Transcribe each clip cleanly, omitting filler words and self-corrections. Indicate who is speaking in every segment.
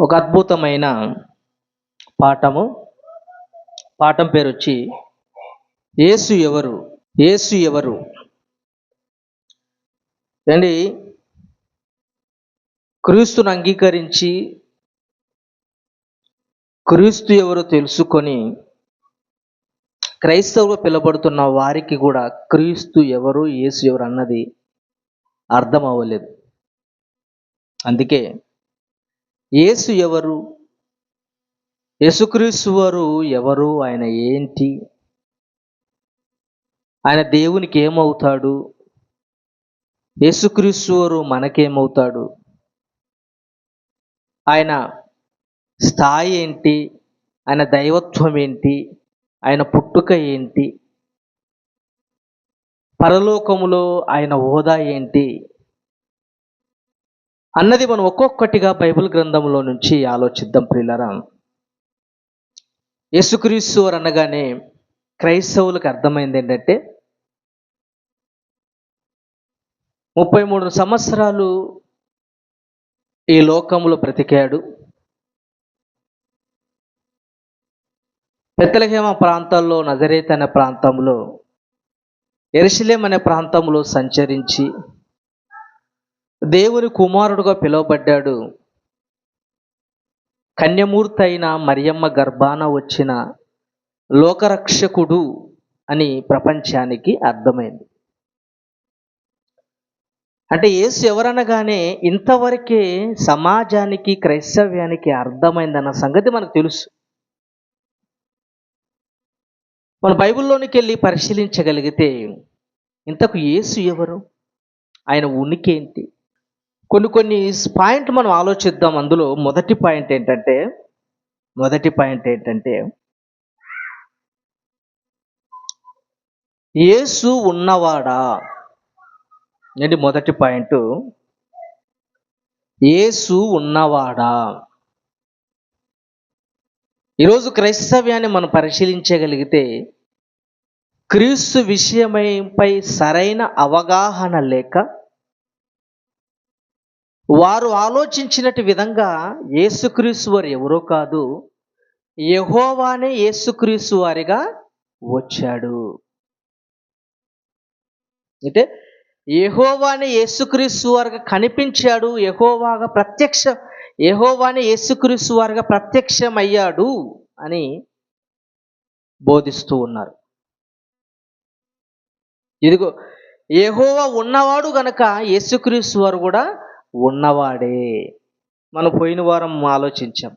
Speaker 1: ఒక అద్భుతమైన పాఠము. పాఠం పేరు వచ్చి యేసు ఎవరు? యేసు ఎవరు? అండి, క్రీస్తును అంగీకరించి క్రీస్తు ఎవరో తెలుసుకొని క్రైస్తవులు పిలబడుతున్న వారికి కూడా క్రీస్తు ఎవరు, యేసు ఎవరు అన్నది అర్థం అవ్వలేదు. అందుకే యేసు ఎవరు, యేసుక్రీస్తు వారు ఎవరు, ఆయన ఏంటి, ఆయన దేవునికి ఏమవుతాడు, యేసుక్రీస్తు వారు మనకేమవుతాడు, ఆయన స్థాయి ఏంటి, ఆయన దైవత్వం ఏంటి, ఆయన పుట్టుక ఏంటి, పరలోకములో ఆయన హోదా ఏంటి అన్నది మనం ఒక్కొక్కటిగా బైబిల్ గ్రంథంలో నుంచి ఆలోచిద్దాం ప్రియులారా. యేసుక్రీస్తు వారు అనగానే క్రైస్తవులకు అర్థమైంది ఏంటంటే 33 సంవత్సరాలు ఈ లోకంలో బ్రతికాడు. బెత్లెహేమ ప్రాంతాల్లో, నజరేత్ అనే ప్రాంతంలో, యెరూషలేము అనే ప్రాంతంలో సంచరించి దేవుని కుమారుడుగా పిలువబడ్డాడు. కన్యమూర్తి అయిన మరియమ్మ గర్భాన వచ్చిన లోకరక్షకుడు అని ప్రపంచానికి అర్థమైంది. అంటే యేసు ఎవరనగానే ఇంతవరకే సమాజానికి, క్రైస్తవ్యానికి అర్థమైందన్న సంగతి మనకు తెలుసు. మన బైబిల్లోనికి వెళ్ళి పరిశీలించగలిగితే ఇంతకు యేసు ఎవరు, ఆయన ఉనికి ఏంటి, కొన్ని పాయింట్లు మనం ఆలోచిద్దాం. అందులో మొదటి పాయింట్ ఏంటంటే యేసు ఉన్నవాడా. ఏంటి మొదటి పాయింట్? యేసు ఉన్నవాడా. ఈరోజు క్రైస్తవ్యాన్ని మనం పరిశీలించగలిగితే క్రీస్తు విషయమైపై సరైన అవగాహన లేక వారు ఆలోచించినట్టు విధంగా యేసుక్రీస్తు వారు ఎవరో కాదు, యెహోవానే యేసుక్రీస్తు వారిగా వచ్చాడు. అంటే యెహోవానే యేసుక్రీస్తు వారిగా కనిపించాడు, యెహోవానే యేసుక్రీస్తు వారిగా ప్రత్యక్షమయ్యాడు అని బోధిస్తూ ఉన్నారు. ఇదిగో యెహోవా ఉన్నవాడు గనక యేసుక్రీస్తు వారు కూడా ఉన్నవాడే. మనం పోయిన వారం ఆలోచించాం,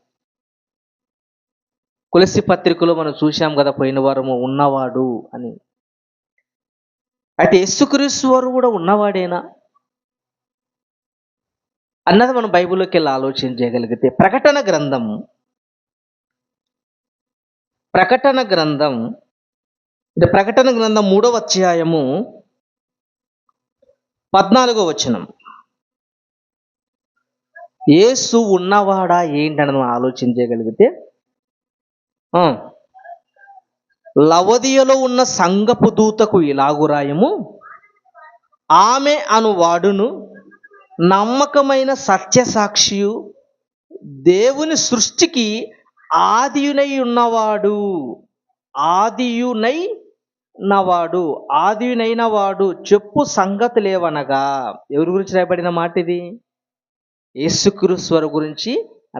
Speaker 1: కొలస్సీ పత్రికలో మనం చూసాం కదా, పోయిన వారము ఉన్నవాడు అని. అయితే యేసుక్రీస్తు వారు కూడా ఉన్నవాడేనా అన్నది మనం బైబిల్లోకి వెళ్ళి ఆలోచించగలిగితే ప్రకటన గ్రంథం 3వ అధ్యాయము 14వ వచనం. యేసు ఉన్నవాడా ఏంటని మనం ఆలోచించగలిగితే, లవదియలో ఉన్న సంఘపు దూతకు ఇలాగు రాయము, ఆమె అను వాడును నమ్మకమైన సత్యసాక్షియు దేవుని సృష్టికి ఆదియునైనవాడు చెప్పు సంగతులేవనగా. ఎవరి గురించి రాయబడిన మాట ఇది? యేసుక్రీస్తు వారి గురించి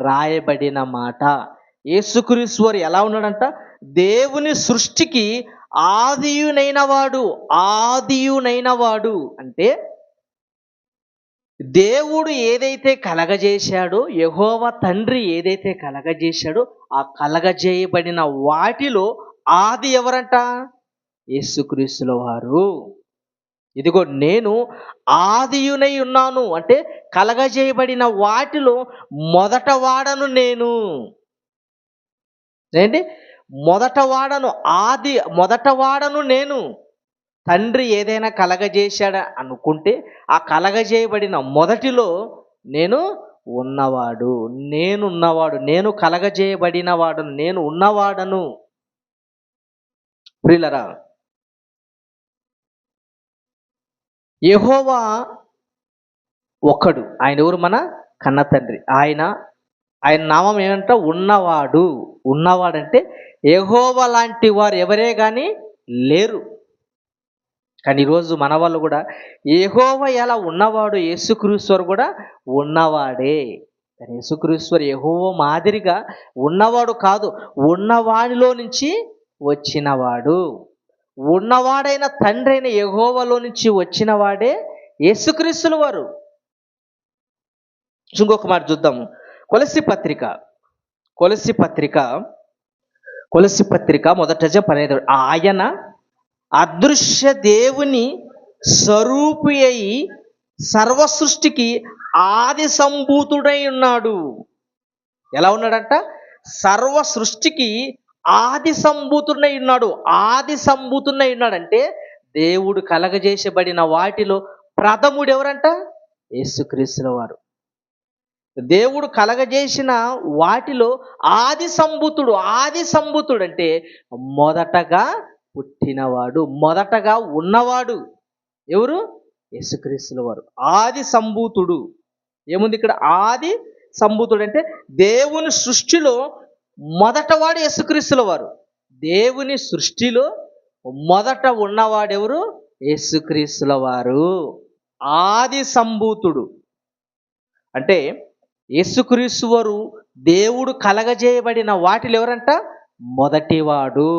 Speaker 1: రాయబడిన మాట. యేసుక్రీస్తు వారు ఎలా ఉన్నాడంట? దేవుని సృష్టికి ఆదియునైనవాడు అంటే దేవుడు ఏదైతే కలగజేశాడో, యెహోవా తండ్రి ఏదైతే కలగజేశాడో, ఆ కలగజేయబడిన వాటిలో ఆది ఎవరంట? యేసుక్రీస్తుల వారు. ఇదిగో నేను ఆదియునై ఉన్నాను అంటే కలగజేయబడిన వాటిలో మొదట వాడను నేను. ఏంటి? మొదట వాడను నేను. తండ్రి ఏదైనా కలగజేశాడా అనుకుంటే ఆ కలగజేయబడిన మొదటిలో నేనున్నవాడు, నేను కలగజేయబడిన వాడను, నేను ఉన్నవాడను. ప్రియులరా, యెహోవా ఒక్కడు. ఆయన ఎవరు? మన కన్న తండ్రి. ఆయన ఆయన నామం ఏమంట? ఉన్నవాడు. ఉన్నవాడంటే యెహోవా లాంటి వారు ఎవరే కానీ లేరు. కానీ ఈరోజు మన వాళ్ళు కూడా యెహోవా ఎలా ఉన్నవాడు, యేసుక్రీస్తు కూడా ఉన్నవాడే. కానీ యేసుక్రీస్తు యెహోవా మాదిరిగా ఉన్నవాడు కాదు, ఉన్నవానిలో నుంచి వచ్చినవాడు. ఉన్నవాడైన తండ్రి అయిన యెహోవాలో నుంచి వచ్చిన వాడే యేసుక్రీస్తుల వారు. ఇంకొక మాట చూద్దాము. కొలస్సీ పత్రిక కొలస్సీ పత్రిక కొలస్సీ పత్రిక మొదట 15. ఆయన అదృశ్య దేవుని స్వరూపి అయి సర్వ సృష్టికి ఆది సంభూతుడై ఉన్నాడు. ఎలా ఉన్నాడంట? సర్వ సృష్టికి ఆది సంభూతుడై ఉన్నాడు. ఆది సంభూతుడై ఉన్నాడంటే దేవుడు కలగజేసబడిన వాటిలో ప్రథముడు ఎవరంట? యేసుక్రీస్తుల వారు. దేవుడు కలగజేసిన వాటిలో ఆది సంభూతుడు. ఆది సంభూతుడు అంటే మొదటగా పుట్టినవాడు, మొదటగా ఉన్నవాడు. ఎవరు? యేసుక్రీస్తుల వారు. ఆది సంభూతుడు. ఏముంది ఇక్కడ? ఆది సంభూతుడు అంటే దేవుని సృష్టిలో మొదటవాడు యేసుక్రీస్తుల వారు. దేవుని సృష్టిలో మొదట ఉన్నవాడెవరు? యేసుక్రీస్తుల వారు. ఆది సంభూతుడు అంటే యేసుక్రీస్తు వారు దేవుడు కలగజేయబడిన వాటిలో ఎవరంట? మొదటివాడు.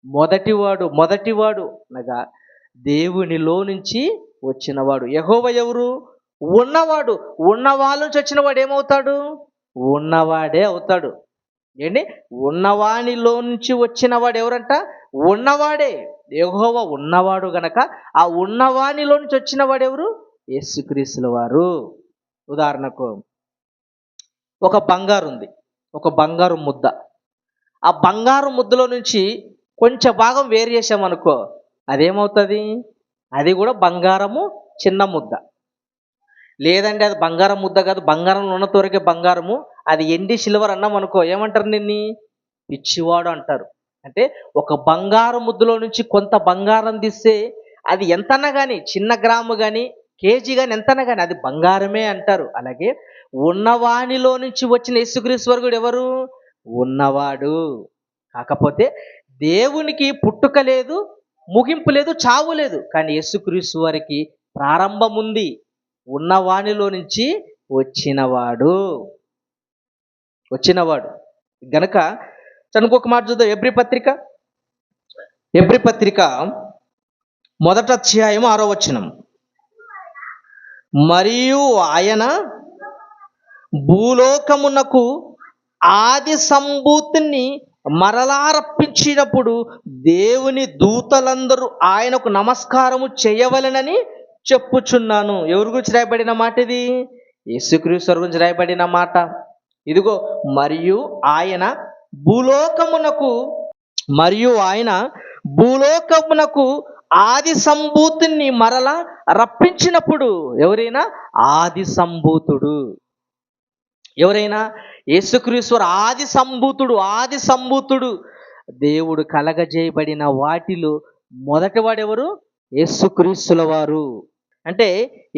Speaker 1: మొదటివాడు మొదటివాడు అనగా దేవునిలో నుంచి వచ్చినవాడు. యెహోవా ఎవరు? ఉన్నవాడు. ఉన్నవాళ్ళ నుంచి వచ్చినవాడు ఏమవుతాడు? ఉన్నవాడే అవుతాడు. ఏంటి? ఉన్నవానిలో నుంచి వచ్చినవాడు ఎవరంట? ఉన్నవాడే. యెహోవా ఉన్నవాడు గనక ఆ ఉన్నవానిలో నుంచి వచ్చినవాడు ఎవరు? యేసుక్రీస్తుల వారు. ఉదాహరణకు ఒక బంగారు ఉంది, ఒక బంగారు ముద్ద. ఆ బంగారు ముద్దలో నుంచి కొంచెం భాగం వేరు చేసామనుకో, అదేమవుతుంది? అది కూడా బంగారము చిన్న ముద్ద. లేదంటే అది బంగారం ముద్ద కాదు, బంగారంలో ఉన్న తోరకే బంగారము, అది ఎండి సిల్వర్ అన్నాం అనుకో, ఏమంటారు? నిన్ని పిచ్చివాడు అంటారు. అంటే ఒక బంగారు ముద్దలో నుంచి కొంత బంగారం తీస్తే అది ఎంతన్నా కానీ, చిన్న గ్రాము కానీ కేజీ కానీ ఎంతన్నా కానీ అది బంగారమే అంటారు. అలాగే ఉన్నవానిలో నుంచి వచ్చిన యేసుక్రీస్తు వారు కూడా ఎవరు? ఉన్నవాడు. కాకపోతే దేవునికి పుట్టుక లేదు, ముగింపు లేదు, చావు లేదు. కానీ యేసుక్రీస్తు వారికి ప్రారంభం ఉంది. ఉన్నవానిలో నుంచి వచ్చినవాడు గనక ఇంకొక మాట చూద్దాం. ఎబ్రీ పత్రిక మొదటి అధ్యాయం 6వ వచనం. మరియు ఆయన భూలోకమునకు ఆది సంభూతిని మరలా రప్పించినప్పుడు దేవుని దూతలందరూ ఆయనకు నమస్కారము చేయవలెనని చెప్పుచున్నాను. ఎవరి గురించి రాయబడిన మాట ఇది? యేసుక్రీస్తు గురించి రాయబడిన మాట. ఇదిగో మరియు ఆయన భూలోకమునకు ఆది సంభూతిని మరలా రప్పించినప్పుడు ఎవరైనా ఆది సంభూతుడు. ఎవరైనా యేసుక్రీస్తు ఆది సంభూతుడు. దేవుడు కలగజేయబడిన వాటిలో మొదటివాడు ఎవరు? యేసుక్రీస్తుల వారు. అంటే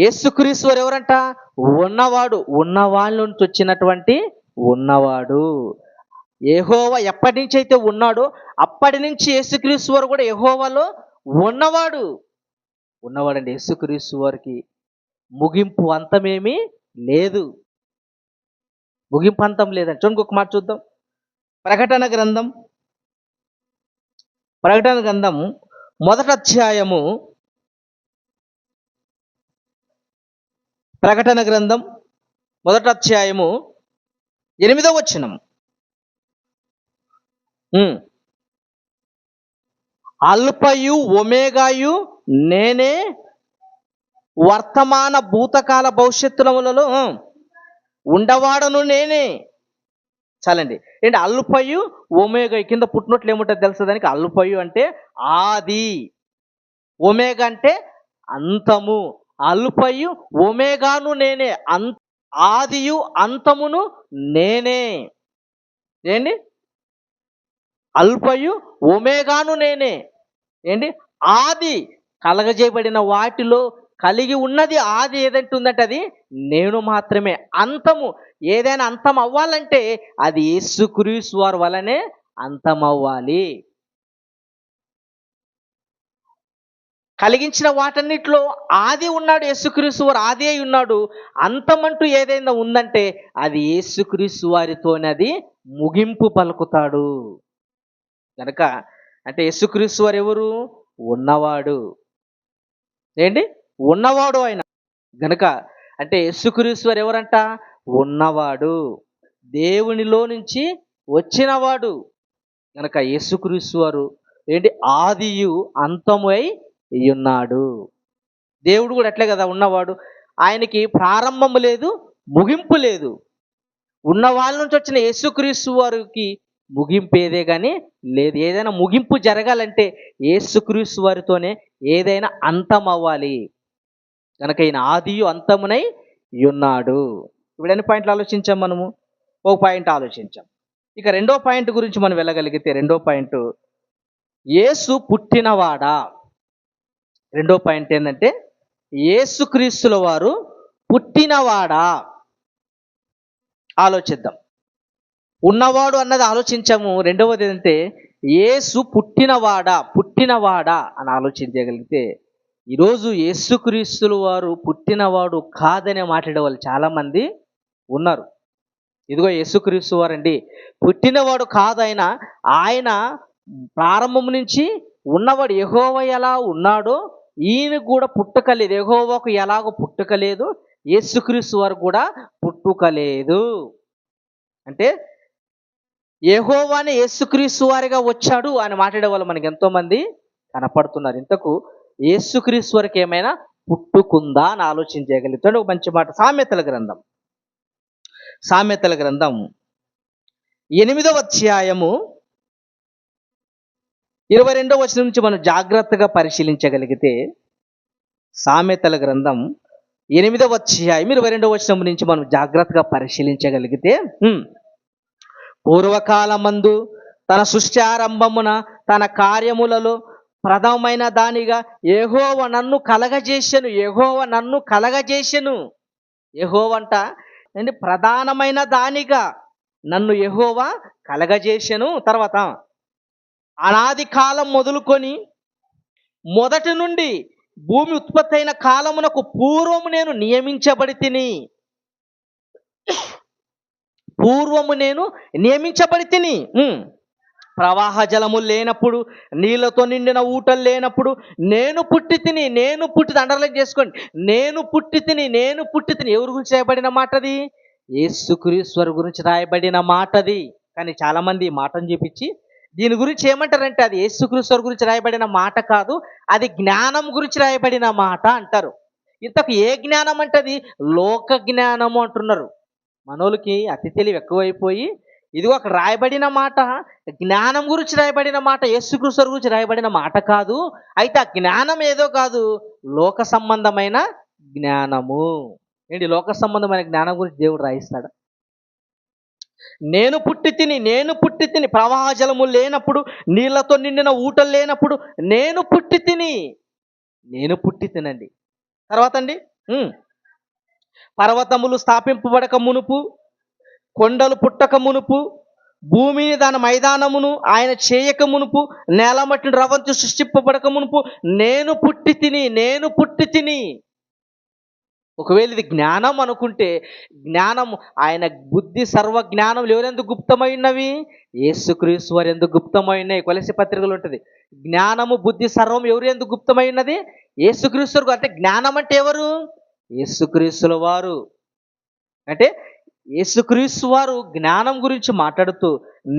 Speaker 1: యేసుక్రీస్తు వారు ఎవరంట? ఉన్నవాడు. ఉన్నవాళ్ళ నుంచి వచ్చినటువంటి ఉన్నవాడు. యెహోవా ఎప్పటి నుంచి అయితే ఉన్నాడో అప్పటి నుంచి యేసుక్రీస్తు వారు కూడా యెహోవాలో ఉన్నవాడు. ఉన్నవాడండి. యేసుక్రీస్తు వారికి ముగింపు అంతమేమీ లేదు. ముగింపు అంతం లేదండి. చూడండి ఒక మాట చూద్దాం. ప్రకటన గ్రంథం మొదటి అధ్యాయము. ప్రకటన గ్రంథం మొదటి అధ్యాయము 8వ వచనం. అల్ఫయు ఒమేగాయు నేనే, వర్తమాన భూతకాల భవిష్యత్తులలో ఉండవాడను నేనే. చాలండి. ఏంటి? అల్ఫయు ఒమేగా. కింద పుట్టినట్లు ఏముంటుంది తెలుసు దానికి? అల్ఫయు అంటే ఆది, ఒమేగా అంటే అంతము. అల్ఫయు ఒమేగాను నేనే, ఆదియు అంతమును నేనే. ఏంటి? అల్ఫయు ఒమేగాను నేనే. ఏంటి? ఆది. కలగజేయబడిన వాటిలో కలిగి ఉన్నది ఆది ఏదంటే ఉందంటే అది నేను మాత్రమే. అంతము ఏదైనా అంతం అవ్వాలంటే అది యేసుక్రీస్తు వారి వలనే అంతం అవ్వాలి. కలిగించిన వాటన్నిటిలో ఆది ఉన్నాడు యేసుక్రీస్తు వారు, ఆది అయి ఉన్నాడు. అంతమంటూ ఏదైనా ఉందంటే అది యేసుక్రీస్తు వారితోనే అది ముగింపు పలుకుతాడు. కనుక అంటే యేసుక్రీస్తు వారు ఎవరు? ఉన్నవాడు. ఏంటి? ఉన్నవాడు ఆయన. గనుక అంటే యేసుక్రీస్తు వారు ఎవరంట? ఉన్నవాడు. దేవునిలో నుంచి వచ్చినవాడు. గనక యేసుక్రీస్తు వారు ఏంటి? ఆదియు అంతము అయి ఉన్నాడు. దేవుడు కూడా అట్లే కదా ఉన్నవాడు. ఆయనకి ప్రారంభము లేదు, ముగింపు లేదు. ఉన్న వాళ్ళ నుంచి వచ్చిన యేసుక్రీస్తు వారికి ముగింపు ఏదే కానీ లేదు. ఏదైనా ముగింపు జరగాలంటే యేసుక్రీస్తు వారితోనే ఏదైనా అంతం అవ్వాలి. కనుక ఈయన ఆదియు అంతమునై ఉన్నాడు. ఇప్పుడు ఎన్ని పాయింట్లు ఆలోచించాం మనము? ఒక పాయింట్ ఆలోచించాం. ఇక రెండో పాయింట్ గురించి మనం వెళ్ళగలిగితే రెండో పాయింట్ యేసు పుట్టినవాడా. రెండో పాయింట్ ఏంటంటే యేసుక్రీస్తుల వారు పుట్టినవాడా. ఆలోచిద్దాం. ఉన్నవాడు అన్నది ఆలోచించాము. రెండవది ఏంటంటే యేసు పుట్టినవాడా అని ఆలోచించగలిగితే ఈరోజు యేసుక్రీస్తుల వారు పుట్టినవాడు కాదనే మాట్లాడే వాళ్ళు చాలామంది ఉన్నారు. ఇదిగో యేసుక్రీస్తు వారండి పుట్టినవాడు కాదు, ఆయన ప్రారంభం నుంచి ఉన్నవాడు. యెహోవా ఎలా ఉన్నాడో ఈయన కూడా పుట్టుకలేదు. యెహోవాకు ఎలాగో పుట్టుకలేదు, యేసుక్రీస్తు వారు కూడా పుట్టుకలేదు. అంటే యెహోవానే యేసుక్రీస్తు వారిగా వచ్చాడు అని మాట్లాడే వాళ్ళు మనకి ఎంతోమంది కనపడుతున్నారు. ఇంతకు యేసుక్రీస్తు వారికి ఏమైనా పుట్టుకుందా అని ఆలోచించగలుగుతాడు. ఒక మంచి మాట సామెతల గ్రంథం 8వ అధ్యాయము 22వ వచనం నుంచి మనం జాగ్రత్తగా పరిశీలించగలిగితే, సామెతల గ్రంథం 8వ అధ్యాయం 22వ వచనం నుంచి మనం జాగ్రత్తగా పరిశీలించగలిగితే, పూర్వకాలమందు తన సృష్టి ఆరంభమున తన కార్యములలో ప్రథమమైన దానిగా యెహోవా నన్ను కలగజేసెను. యెహోవంట అంటే ప్రధానమైన దానిగా నన్ను యెహోవా కలగజేసెను. తర్వాత అనాది కాలం మొదలుకొని మొదటి నుండి భూమి ఉత్పత్తి అయిన కాలమునకు పూర్వము నేను నియమించబడి తిని. ప్రవాహ జలములు లేనప్పుడు, నీళ్ళతో నిండిన ఊటలు లేనప్పుడు నేను పుట్టి తిని. అండర్లైన్ చేసుకోండి. నేను పుట్టి తిని. ఎవరి గురించి రాయబడిన మాటది? యేసుక్రీస్తు గురించి రాయబడిన మాటది. కానీ చాలామంది ఈ మాటను చూపించి దీని గురించి ఏమంటారంటే అది యేసుక్రీస్తు గురించి రాయబడిన మాట కాదు, అది జ్ఞానం గురించి రాయబడిన మాట అంటారు. ఇంతకు ఏ జ్ఞానం అంటే అది లోక జ్ఞానము అంటున్నారు. మనోళ్ళకి అతి తెలివి ఎక్కువైపోయి ఇదిగో అక్కడ రాయబడిన మాట జ్ఞానం గురించి రాయబడిన మాట, యేసుక్రీస్తు గురించి రాయబడిన మాట కాదు. అయితే ఆ జ్ఞానం ఏదో కాదు, లోక సంబంధమైన జ్ఞానము. ఏంటి లోక సంబంధమైన జ్ఞానం గురించి దేవుడు రాయిస్తాడు? నేను పుట్టి తిని ప్రవాహ జలములు లేనప్పుడు, నీళ్లతో నిండిన ఊటలు లేనప్పుడు నేను పుట్టి తినండి. తర్వాత అండి, పర్వతములు స్థాపింపబడక మునుపు, కొండలు పుట్టక మునుపు, భూమిని దాని మైదానమును ఆయన చేయక మునుపు, నేల మట్టిని రవంతి సృష్టింపబడక మునుపు నేను పుట్టి తిని. ఒకవేళ ఇది జ్ఞానం అనుకుంటే, జ్ఞానం ఆయన బుద్ధి సర్వ జ్ఞానములు ఎవరెందుకు గుప్తమైనవి? యేసుక్రీస్తు వారు ఎందుకు గుప్తమైనవి? కొలసి పత్రికలు ఉంటుంది. జ్ఞానము బుద్ధి సర్వం ఎవరు ఎందుకు గుప్తమైనది? యేసుక్రీస్తు. అంటే జ్ఞానం అంటే ఎవరు? యేసుక్రీస్తుల వారు. అంటే యేసుక్రీస్తు వారు జ్ఞానం గురించి మాట్లాడుతూ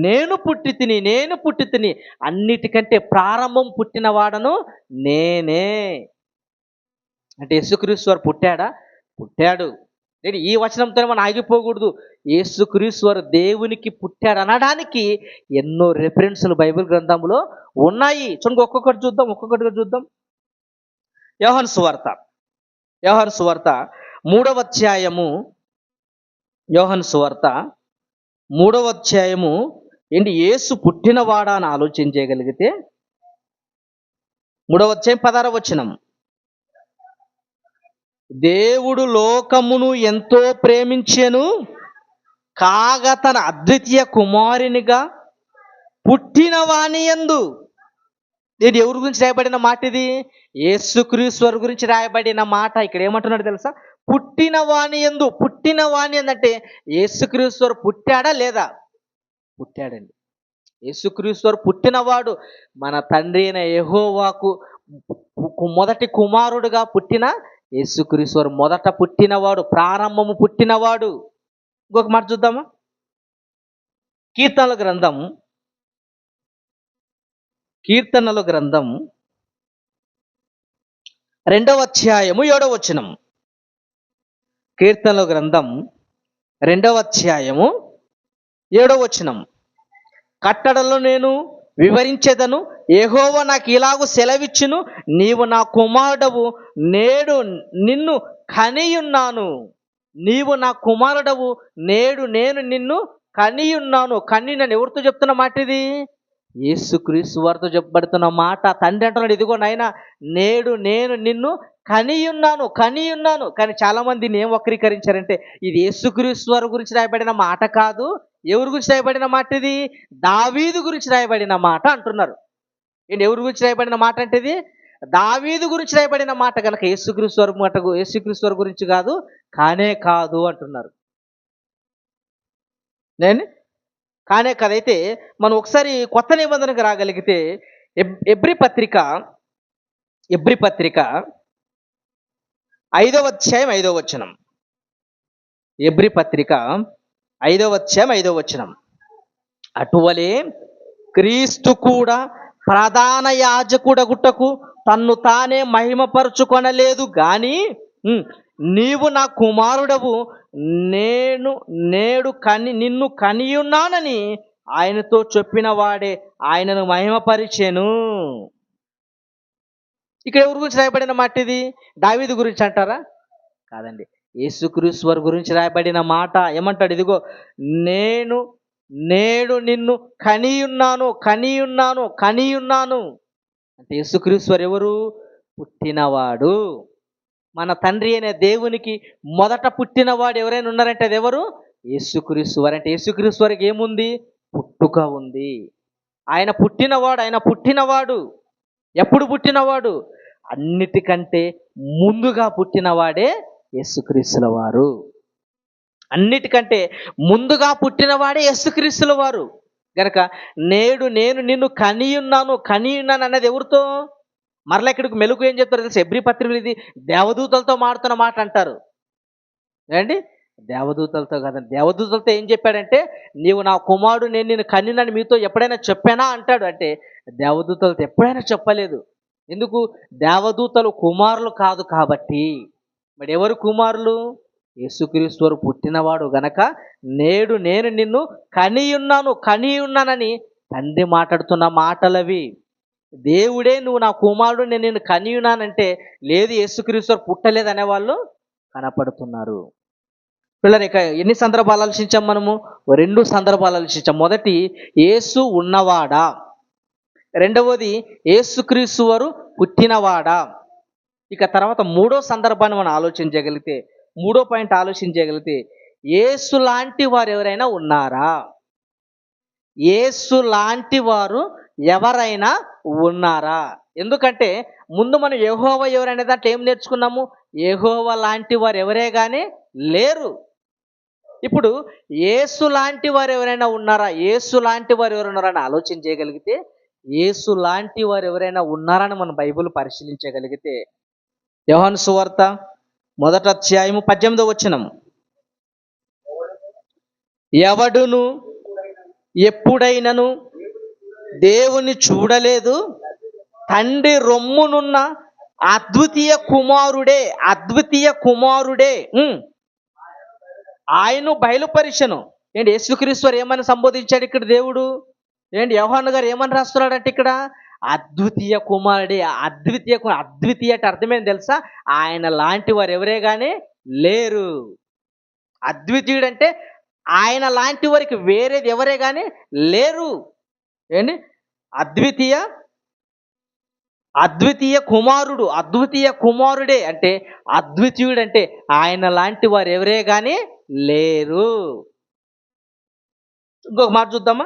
Speaker 1: నేను పుట్టి తిని అన్నిటికంటే ప్రారంభం పుట్టిన వాడను నేనే. అంటే యేసుక్రీస్తు వారు పుట్టాడు. నేను ఈ వచనంతో మనం ఆగిపోకూడదు. యేసుక్రీస్తు వారు దేవునికి పుట్టాడు అనడానికి ఎన్నో రెఫరెన్సులు బైబిల్ గ్రంథంలో ఉన్నాయి. చూడండి, ఒక్కొక్కటి చూద్దాం. యోహాను సువార్త 3వ అధ్యాయము ఏంటి యేసు పుట్టినవాడా అని ఆలోచన చేయగలిగితే 3వ అధ్యాయం 16వ వచనం. దేవుడు లోకమును ఎంతో ప్రేమించెను, కాగా తన అద్వితీయ కుమారునిగా పుట్టిన వాని యందు. ఇది ఎవరి గురించి రాయబడిన మాట? ఇది యేసుక్రీస్తు వారి గురించి రాయబడిన మాట. ఇక్కడ ఏమంటున్నాడు తెలుసా? పుట్టిన వాని యందు. పుట్టిన వాని అంటే యేసుక్రీస్తు వారు పుట్టాడా లేదా? పుట్టాడండి. యేసుక్రీస్తు వారు పుట్టినవాడు. మన తండ్రి అయిన యెహోవాకు మొదటి కుమారుడుగా పుట్టిన యేసుక్రీస్తు వారు మొదట పుట్టినవాడు, ప్రారంభము పుట్టినవాడు. ఇంకొక మాట చూద్దామా? కీర్తనల గ్రంథం, కీర్తనల గ్రంథం 2వ అధ్యాయము 7వ వచనం. కీర్తనల గ్రంథం 2వ అధ్యాయము 7వ వచనం. కట్టడలో నేను వివరించేదను, యెహోవా నాకు ఇలాగు సెలవిచ్చును, నీవు నా కుమారుడవు, నేడు నిన్ను కనియున్నాను. నీవు నా కుమారుడవు, నేడు నేను నిన్ను కనియున్నాను. కనియున్నాను ఎవరితో చెప్తున్న మాట ఇది? యేసుక్రీస్తు వారితో చెప్పబడుతున్న మాట. తండ్రి అంటున్నాడు, ఇదిగో నాయన, నేడు నేను నిన్ను కనియున్నాను, కనియున్నాను. కానీ చాలామంది దీన్ని ఏం వక్రీకరించారంటే, ఇది యేసుక్రీస్తు వారి గురించి రాయబడిన మాట కాదు. ఎవరి గురించి రాయబడిన మాట ఇది? దావీదు గురించి రాయబడిన మాట అంటున్నారు. ఏంటి ఎవరి గురించి రాయబడిన మాట అంటే ఇది? దావీదు గురించి రాయబడిన మాట కనుక యేసుక్రీస్తు వారి మాట, యేసుక్రీస్తు వారి గురించి కాదు, కానే కాదు అంటున్నారు. నేను కానే కదైతే మనం ఒకసారి కొత్త నిబంధనకు రాగలిగితే ఎబ్రీ పత్రిక 5వ అధ్యాయం 5వ వచనం. ఎబ్రీ పత్రిక 5వ అధ్యాయం 5వ వచనం. అటువలే క్రీస్తు కూడా ప్రధాన యాజకుడగుటకు తన్ను తానే మహిమపరుచుకొనలేదు గాని, నీవు నా కుమారుడవు, నేడు నిన్ను కనియున్నానని ఆయనతో చెప్పిన వాడే ఆయనను మహిమపరిచెను. ఇక్కడ ఎవరి గురించి రాయబడిన మాట ఇది? దావీదు గురించి అంటారా? కాదండి, యేసుక్రీస్తు వారి గురించి రాయబడిన మాట. ఏమంటాడు? ఇదిగో నేడు నిన్ను కనియున్నాను, కనియున్నాను, కనియున్నాను. అంటే యేసుక్రీస్తు వారు ఎవరు? పుట్టినవాడు. మన తండ్రి అయిన దేవునికి మొదట పుట్టినవాడు ఎవరైనా ఉన్నారంటే అది ఎవరు? యేసుక్రీస్తు వారు. అంటే యేసుక్రీస్తు వారికి ఏముంది? పుట్టుక ఉంది. ఆయన పుట్టినవాడు. ఆయన పుట్టినవాడు. ఎప్పుడు పుట్టినవాడు? అన్నిటికంటే ముందుగా పుట్టినవాడే యేసుక్రీస్తుల వారు. అన్నిటికంటే ముందుగా పుట్టినవాడే యేసుక్రీస్తుల వారు. గనక నేడు నేను నిన్ను కనియున్నాను, కనియున్నాను అన్నది ఎవరితో? మరలా ఇక్కడికి మెలుగు ఏం చెప్తారు తెలుసు? ఎబ్రీ పత్రికలు ఇది దేవదూతలతో మాడుతున్న మాట అంటారు. ఏంటి? దేవదూతలతో కాదండి. దేవదూతలతో ఏం చెప్పాడంటే, నీవు నా కుమారుడు, నేను నిన్ను కనినని మీతో ఎప్పుడైనా చెప్పానా అంటాడు. అంటే దేవదూతలతో ఎప్పుడైనా చెప్పలేదు. ఎందుకు? దేవదూతలు కుమారులు కాదు కాబట్టి. మరి ఎవరు కుమారులు? యేసుక్రీస్తు వారు పుట్టినవాడు గనక నేడు నేను నిన్ను కనియున్నాను, కనియున్నానని తండ్రి మాట్లాడుతున్న మాటలవి. దేవుడే నువ్వు నా కుమారుడు, నేను నిన్ను కనియున్నానంటే లేదు, యేసుక్రీస్తు వారు పుట్టలేదు అనేవాళ్ళు కనపడుతున్నారు. పిల్లలు ఇక ఎన్ని సందర్భాలు ఆలోచించాం మనము? 2 సందర్భాలు ఆలోచించాం. మొదటి, యేసు ఉన్నవాడా. రెండవది, యేసుక్రీస్తు వారు పుట్టినవాడా. ఇక తర్వాత 3వ సందర్భాన్ని మనం ఆలోచించగలిగితే, 3వ పాయింట్ ఆలోచించగలిగితే, యేసు లాంటి వారు ఎవరైనా ఉన్నారా? యేసు లాంటి వారు ఎవరైనా ఉన్నారా? ఎందుకంటే ముందు మనం యెహోవా ఎవరనే దాంట్లో ఏం నేర్చుకున్నాము? యెహోవా లాంటి వారు ఎవరే కానీ లేరు. ఇప్పుడు యేసు లాంటి వారు ఎవరైనా ఉన్నారా? యేసు లాంటి వారు ఎవరైనా ఉన్నారని ఆలోచన చేయగలిగితే, యేసు లాంటి వారు ఎవరైనా ఉన్నారని మనం బైబిల్ పరిశీలించగలిగితే, యోహాను సువార్త 1వ అధ్యాయము 18వ వచనం. ఎవడును ఎప్పుడైనను దేవుని చూడలేదు, తండ్రి రొమ్మునున్న అద్వితీయ కుమారుడే ఆయన బయలుపరిచెను. ఏంటి? యేసుక్రీస్తు వారు ఏమని సంబోధించాడు ఇక్కడ దేవుడు? ఏంటి యోహాను గారు ఏమని రాస్తున్నాడంటే ఇక్కడ అద్వితీయ కుమారుడే. అద్వితీయ అంటే అర్థమేంటి తెలుసా? ఆయన లాంటి వారు ఎవరే కానీ లేరు. అద్వితీయుడు అంటే ఆయన లాంటి వారికి వేరేది ఎవరే కానీ లేరు. ఏంటి? అద్వితీయ అద్వితీయ కుమారుడు, అద్వితీయ కుమారుడే అంటే అద్వితీయుడు అంటే ఆయన లాంటి వారు ఎవరే కానీ లేరు. ఇంకొక మాట చూద్దామా?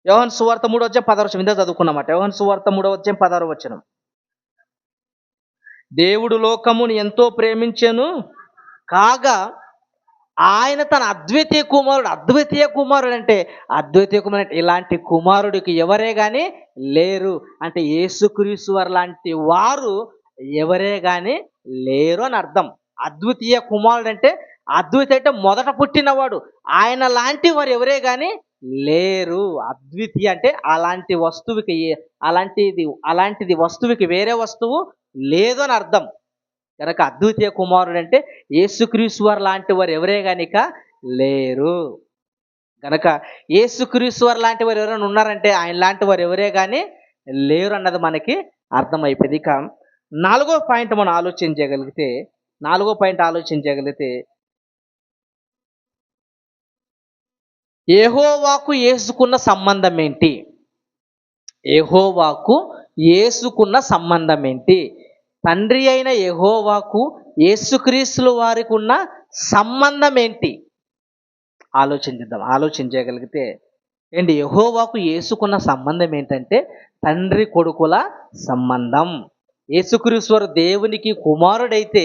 Speaker 1: యోహాను సువార్త 3:16 ఇందా చదువుకున్నమాట. యోహాను సువార్త 3:16 దేవుడు లోకమును ఎంతో ప్రేమించెను కాగా ఆయన తన అద్వితీయ కుమారుడు అంటే అద్వితీయ కుమారుడు అంటే ఇలాంటి కుమారుడికి ఎవరే కానీ లేరు. అంటే యేసుక్రీస్తు వారు లాంటి వారు ఎవరే కానీ లేరు అని అర్థం. అద్వితీయ కుమారుడు అంటే అద్వితీయ అంటే మొదట పుట్టినవాడు. ఆయన లాంటి వారు ఎవరే కానీ లేరు. అద్వితీయ అంటే అలాంటి వస్తువుకి అలాంటిది వస్తువుకి వేరే వస్తువు లేదు అని అర్థం. కనుక అద్వితీయ కుమారుడు అంటే యేసుక్రీస్తు వారు లాంటి వారు ఎవరే గనిక లేరు. కనుక యేసుక్రీస్తు వారు లాంటి వారు ఎవరైనా ఉన్నారంటే ఆయన లాంటి వారు ఎవరే కానీ లేరు అన్నది మనకి అర్థమైపోయింది. ఇక నాలుగో పాయింట్ మనం ఆలోచించగలిగితే యెహోవాకు యేసుకున్న సంబంధం ఏంటి? యెహోవాకు యేసుకున్న సంబంధం ఏంటి? తండ్రి అయిన యెహోవాకు యేసుక్రీస్తుల వారికి ఉన్న సంబంధం ఏంటి? ఆలోచించగలిగితే ఏంటి యెహోవాకు యేసుకున్న సంబంధం ఏంటంటే తండ్రి కొడుకుల సంబంధం. యేసుక్రీస్తు వారు దేవునికి కుమారుడైతే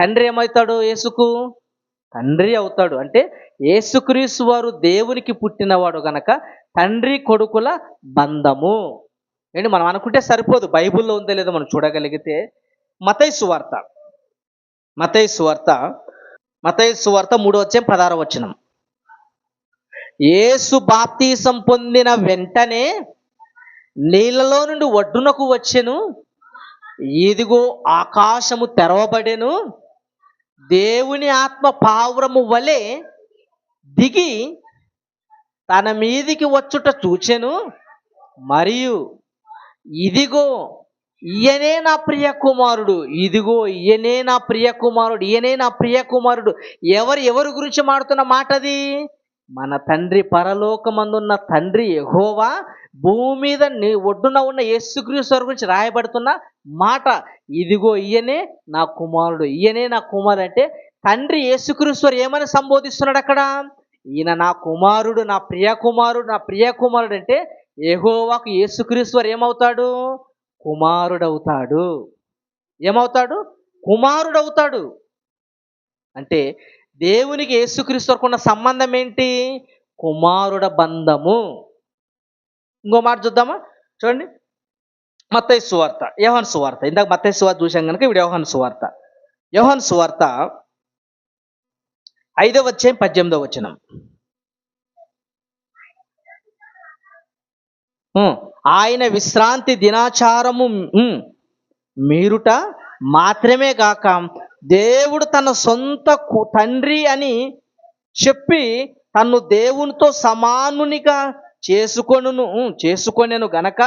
Speaker 1: తండ్రి ఏమవుతాడు? యేసుకు తండ్రి అవుతాడు. అంటే యేసుక్రీస్తు వారు దేవునికి పుట్టినవాడు గనక తండ్రి కొడుకుల బంధము. ఏంటి మనం అనుకుంటే సరిపోదు, బైబిల్లో ఉందో లేదో మనం చూడగలిగితే మత్తయి సువార్త 3:16 యేసు బాప్తీసం పొందిన వెంటనే నీళ్ళలో నుండి ఒడ్డునకు వచ్చెను, ఇదిగో ఆకాశము తెరవబడెను, దేవుని ఆత్మ పావురము వలె దిగి తన మీదికి వచ్చుట చూచెను, మరియు ఇదిగో ఈయనే నా ప్రియ కుమారుడు, ఈయనే నా ప్రియ కుమారుడు. ఎవరి గురించి మాడుతున్న మాట అది? మన తండ్రి, పరలోకమందున్న తండ్రి యెహోవా భూమి మీద ఒడ్డున ఉన్న యేసుక్రీస్తు గురించి రాయబడుతున్న మాట. ఇదిగో ఈయనే నా కుమారుడు అంటే తండ్రి యేసుక్రీస్తు ఏమని సంబోధిస్తున్నాడు అక్కడ? ఈయన నా కుమారుడు, నా ప్రియ కుమారుడు అంటే యెహోవాకు యేసుక్రీస్తు ఏమవుతాడు? కుమారుడవుతాడు. ఏమవుతాడు? కుమారుడవుతాడు. అంటే దేవునికి యేసుక్రీస్తుకు ఉన్న సంబంధం ఏంటి? కుమారుడ బంధము. ఇంకో మాట చూద్దామా? చూడండి, మత్తయి సువార్త, యోహాను సువార్త. ఇందాక మత్తయి సువార్త చూసాం కనుక ఇప్పుడు యోహాను సువార్త 5:18 ఆయన విశ్రాంతి దినాచారము మీరుట మాత్రమే గాక దేవుడు తన సొంత తండ్రి అని చెప్పి తన్ను దేవునితో సమానునిగా చేసుకొనెను గనక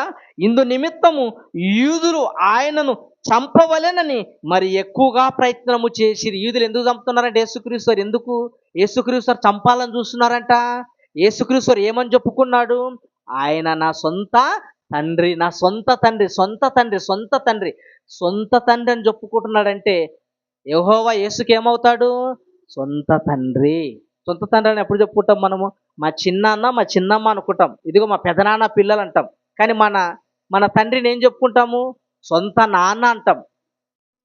Speaker 1: ఇందు నిమిత్తము యూదులు ఆయనను చంపవలెనని మరి ఎక్కువగా ప్రయత్నము చేసిరి. యూదులు ఎందుకు చంపుతున్నారంటే యేసుక్రీస్తు చంపాలని చూస్తున్నారంట. యేసుక్రీస్తు ఏమని చెప్పుకున్నాడు? ఆయన నా సొంత తండ్రి అని చెప్పుకుంటున్నాడంటే యెహోవా యేసుకి ఏమవుతాడు? సొంత తండ్రి అని ఎప్పుడు చెప్పుకుంటాం మనము? మా చిన్నాన్న మా చిన్నమ్మ అనుకుంటాం, ఇదిగో మా పెదనాన్న పిల్లలు అంటాం. కానీ మన తండ్రిని ఏం చెప్పుకుంటాము? సొంత నాన్న అంటాం.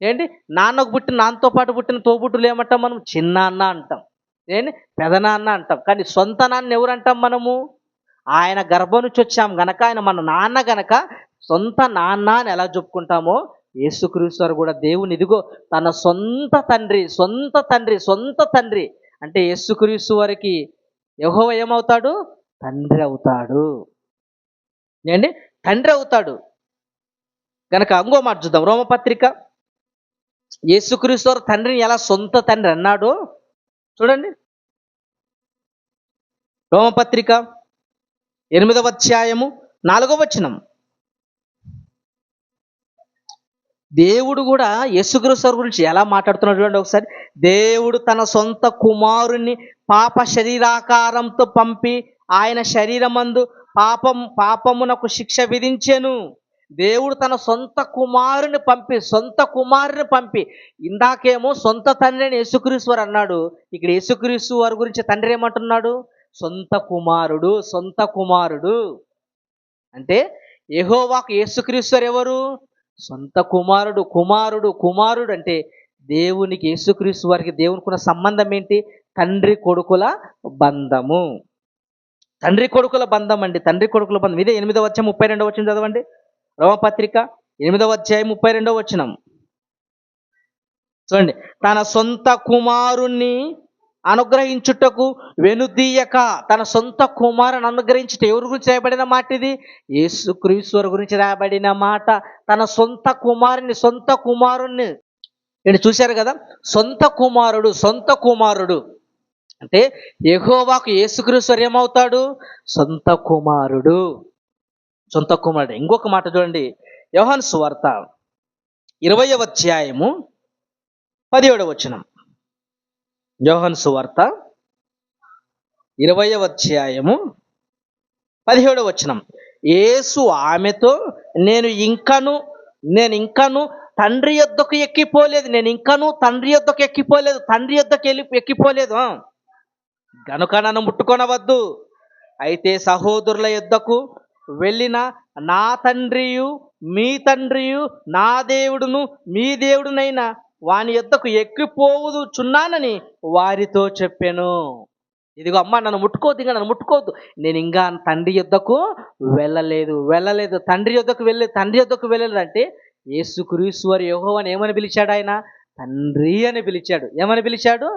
Speaker 1: ఏంటి? నాన్నతో పాటు పుట్టిన తోబుట్టులు ఏమంటాం మనం? చిన్నాన్న అంటాం. ఏంటి? పెదనాన్న అంటాం. కానీ సొంత నాన్న ఎవరు అంటాం మనము? ఆయన గర్భం నుంచి వచ్చాం గనక, ఆయన మన నాన్న గనక సొంత నాన్న అని ఎలా చెప్పుకుంటామో యేసుక్రీస్తు కూడా దేవుని ఇదిగో తన సొంత తండ్రి అంటే యేసుక్రీస్తు వారికి యెహోవా ఏమవుతాడు? తండ్రి అవుతాడు. ఏంటి? తండ్రి అవుతాడు. కనుక ఇంకో మాట చూద్దాం. రోమపత్రిక, యేసుక్రీస్తు వారు తండ్రిని ఎలా సొంత తండ్రి అన్నాడో చూడండి. రోమపత్రిక 8:4 దేవుడు కూడా యేసుక్రీస్తు గురించి ఎలా మాట్లాడుతున్నాడు చూడండి ఒకసారి. దేవుడు తన సొంత కుమారుని పాప శరీరాకారంతో పంపి ఆయన శరీరమందు పాపమునకు శిక్ష విధించెను. దేవుడు తన సొంత కుమారుని పంపి ఇందాకేమో సొంత తండ్రి అని యేసుక్రీస్తు వారు అన్నాడు. ఇక్కడ యేసుక్రీస్తు వారి గురించి తండ్రి ఏమంటున్నాడు? సొంత కుమారుడు అంటే యెహోవాకు యేసుక్రీస్తు వారు ఎవరు? సొంత కుమారుడు అంటే దేవునికి యేసుక్రీస్తు వారికి దేవునికి ఉన్న సంబంధం ఏంటి? తండ్రి కొడుకుల బంధము. తండ్రి కొడుకుల బంధం అండి. తండ్రి కొడుకుల బంధం. ఇదే 8వ అధ్యాయం 32వ వచనం చదవండి. రోమపత్రిక 8వ అధ్యాయం 32వ వచనం చూడండి. తన సొంత కుమారుణ్ణి అనుగ్రహించుటకు వెనుదీయక, తన సొంత కుమారుని అనుగ్రహించుట ఎవరి గురించి రాయబడిన మాట ఇది? యేసుక్రీస్తు వారి గురించి రాయబడిన మాట. తన సొంత కుమారుణ్ణి ఏంటి చూశారు కదా? సొంత కుమారుడు అంటే యెహోవాకు యేసుక్రీస్తు వారు ఏమవుతాడు? సొంత కుమారుడు. ఇంకొక మాట చూడండి. యోహాను సువార్త 20వ అధ్యాయము 17వ వచనం. యోహాను సువార్త 20వ అధ్యాయము 17వ వచనం. యేసు ఆమెతో, నేను ఇంకను తండ్రి యొద్దకు ఎక్కిపోలేదు. తండ్రి యొద్దకు ఎక్కిపోలేదు గనుక నన్ను ముట్టుకొనవద్దు. అయితే సహోదరుల యొద్దకు వెళ్ళిన నా తండ్రియు మీ తండ్రియు, నా దేవుడును మీ దేవుడునైన వాని యొద్దకు ఎక్కిపోవుచున్నానని వారితో చెప్పాను. ఇదిగో అమ్మ, నన్ను ముట్టుకోవద్దు. నేను ఇంకా తండ్రి యొద్దకు వెళ్ళలేదు. తండ్రి యొద్దకు వెళ్ళలేదు అంటే యేసుక్రీస్తు వారు యెహోవాను ఏమని పిలిచాడు? ఆయన తండ్రి అని పిలిచాడు. ఏమని పిలిచాడు?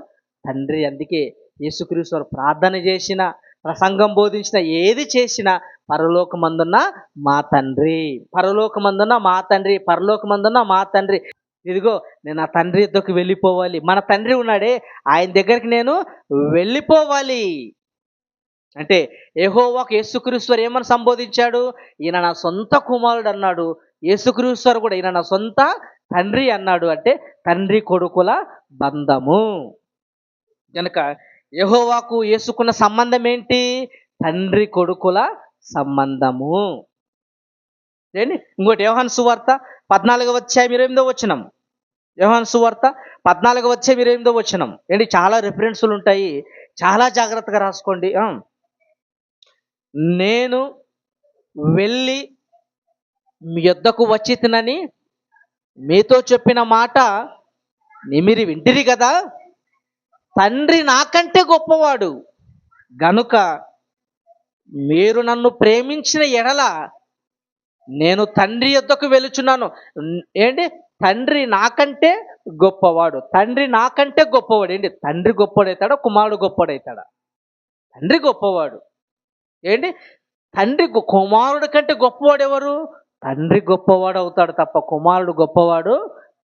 Speaker 1: తండ్రి. అందుకే యేసుక్రీస్తు వారు ప్రార్థన చేసిన, ప్రసంగం బోధించిన, ఏది చేసినా పరలోకమందున్న మా తండ్రి. ఇదిగో నేను ఆ తండ్రి యొద్దకు వెళ్ళిపోవాలి. మన తండ్రి ఉన్నాడే, ఆయన దగ్గరికి నేను వెళ్ళిపోవాలి అంటే యెహోవాకు యేసుక్రీస్తు వారు ఏమని సంబోధించాడు? ఈయన నా సొంత కుమారుడు అన్నాడు. యేసుక్రీస్తు వారు కూడా ఈయన నా సొంత తండ్రి అన్నాడు. అంటే తండ్రి కొడుకుల బంధము. కనుక యెహోవాకు యేసుకున్న సంబంధం ఏంటి? తండ్రి కొడుకుల సంబంధము. ఏంటి ఇంకోటి? యోహాను సువార్త 14వ అధ్యాయం 28వ వచనం. యోహాను సువార్త 14వ అధ్యాయం 28వ వచనం. ఏంటి చాలా రిఫరెన్సులు ఉంటాయి, చాలా జాగ్రత్తగా రాసుకోండి. నేను వెళ్ళి మీ యొద్దకు వచ్చి తినని మీతో చెప్పిన మాట మీరు వింటిరి కదా. తండ్రి నాకంటే గొప్పవాడు గనుక మీరు నన్ను ప్రేమించిన ఎడల నేను తండ్రి యొద్దకు వెళుచున్నాను. ఏంటి? తండ్రి నాకంటే గొప్పవాడు. ఏంటి? తండ్రి గొప్పవాడవుతాడా? కుమారుడు గొప్పవాడవుతాడా? తండ్రి గొప్పవాడు. ఏంటి? కుమారుడు కంటే గొప్పవాడు ఎవరు? తండ్రి గొప్పవాడు అవుతాడు తప్ప కుమారుడు గొప్పవాడు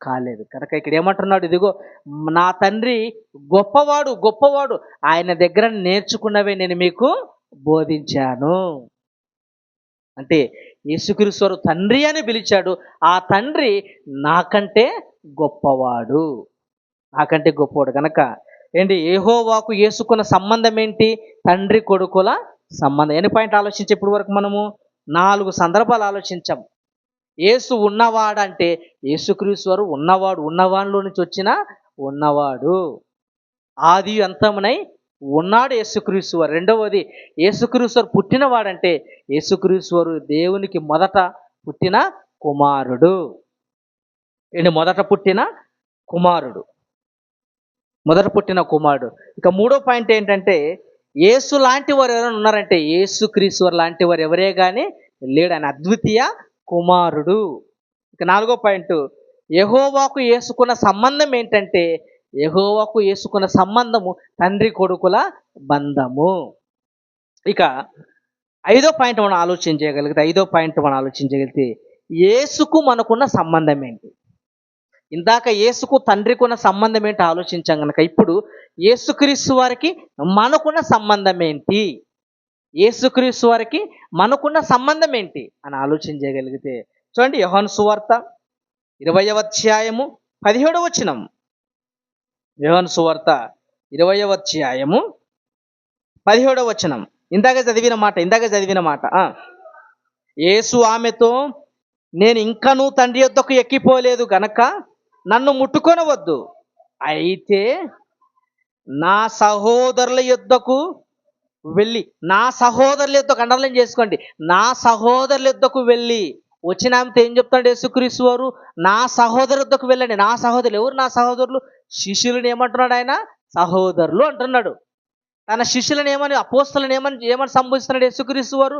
Speaker 1: కాలేదు. కనుక ఇక్కడ ఏమంటున్నాడు? ఇదిగో నా తండ్రి గొప్పవాడు, ఆయన దగ్గర నేర్చుకున్నవే నేను మీకు బోధించాను. అంటే యేసుక్రీస్తు వారు తండ్రి అని పిలిచాడు. ఆ తండ్రి నాకంటే గొప్పవాడు. కనుక ఏంటి? యెహోవాకు యేసుకున్న సంబంధం ఏంటి? తండ్రి కొడుకుల సంబంధం. ఎన్ని పాయింట్ ఆలోచించి ఇప్పటి వరకు మనము 4 సందర్భాలు ఆలోచించాం. యేసు ఉన్నవాడంటే యేసుక్రీస్తు వారు ఉన్నవాడిలో నుంచి వచ్చిన ఉన్నవాడు. ఆది అంతమునై ఉన్నాడు యేసుక్రీస్తు వారు. రెండవది, యేసుక్రీస్తు వారు పుట్టినవాడంటే యేసుక్రీస్తు వారు దేవునికి మొదట పుట్టిన కుమారుడు. మొదట పుట్టిన కుమారుడు. ఇక మూడో పాయింట్ ఏంటంటే, యేసు లాంటి వారు ఎవరైనా ఉన్నారంటే యేసుక్రీస్తు వారు లాంటి వారు ఎవరే కానీ లేడు. ఆయన అద్వితీయ కుమారుడు. ఇక నాలుగో పాయింట్, యెహోవాకు యేసుకున్న సంబంధం ఏంటంటే యెహోవాకు యేసుకున్న సంబంధము తండ్రి కొడుకుల బంధము. ఇక ఐదో పాయింట్ మనం ఆలోచించగలిగితే యేసుకు మనకున్న సంబంధం ఏంటి? ఇందాక యేసుకు తండ్రికి ఉన్న సంబంధం ఏంటి ఆలోచించాం కనుక ఇప్పుడు యేసుక్రీస్తు వారికి మనకున్న సంబంధం ఏంటి? అని ఆలోచించగలిగితే చూడండి, యోహాను సువార్త 20వ అధ్యాయము 17వ వచనం. యోహాను సువార్త 20వ అధ్యాయము 17వ వచనం. ఇందాక చదివిన మాట. యేసు ఆమెతో, నేను ఇంకనూ తండ్రి యొద్దకు ఎక్కిపోలేదు గనక నన్ను ముట్టుకొనవద్దు. అయితే నా సహోదరుల యొద్దకు వెళ్ళి, నా సహోదరుల యొద్దకు అండర్లైన్ చేసుకోండి, నా సహోదరుల యొద్దకు వెళ్ళి, వచ్చిన ఆమెతో ఏం చెప్తాడు యేసుక్రీస్తు వారు? నా సహోదరు యొద్దకు వెళ్ళండి. నా సహోదరులు ఎవరు? నా సహోదరులు శిష్యులను ఏమంటున్నాడు ఆయన? సహోదరులు అంటున్నాడు. తన శిష్యులను ఏమని, అపోస్తులను ఏమని ఏమని సంబోధిస్తున్నాడు యేసుక్రీస్తు వారు?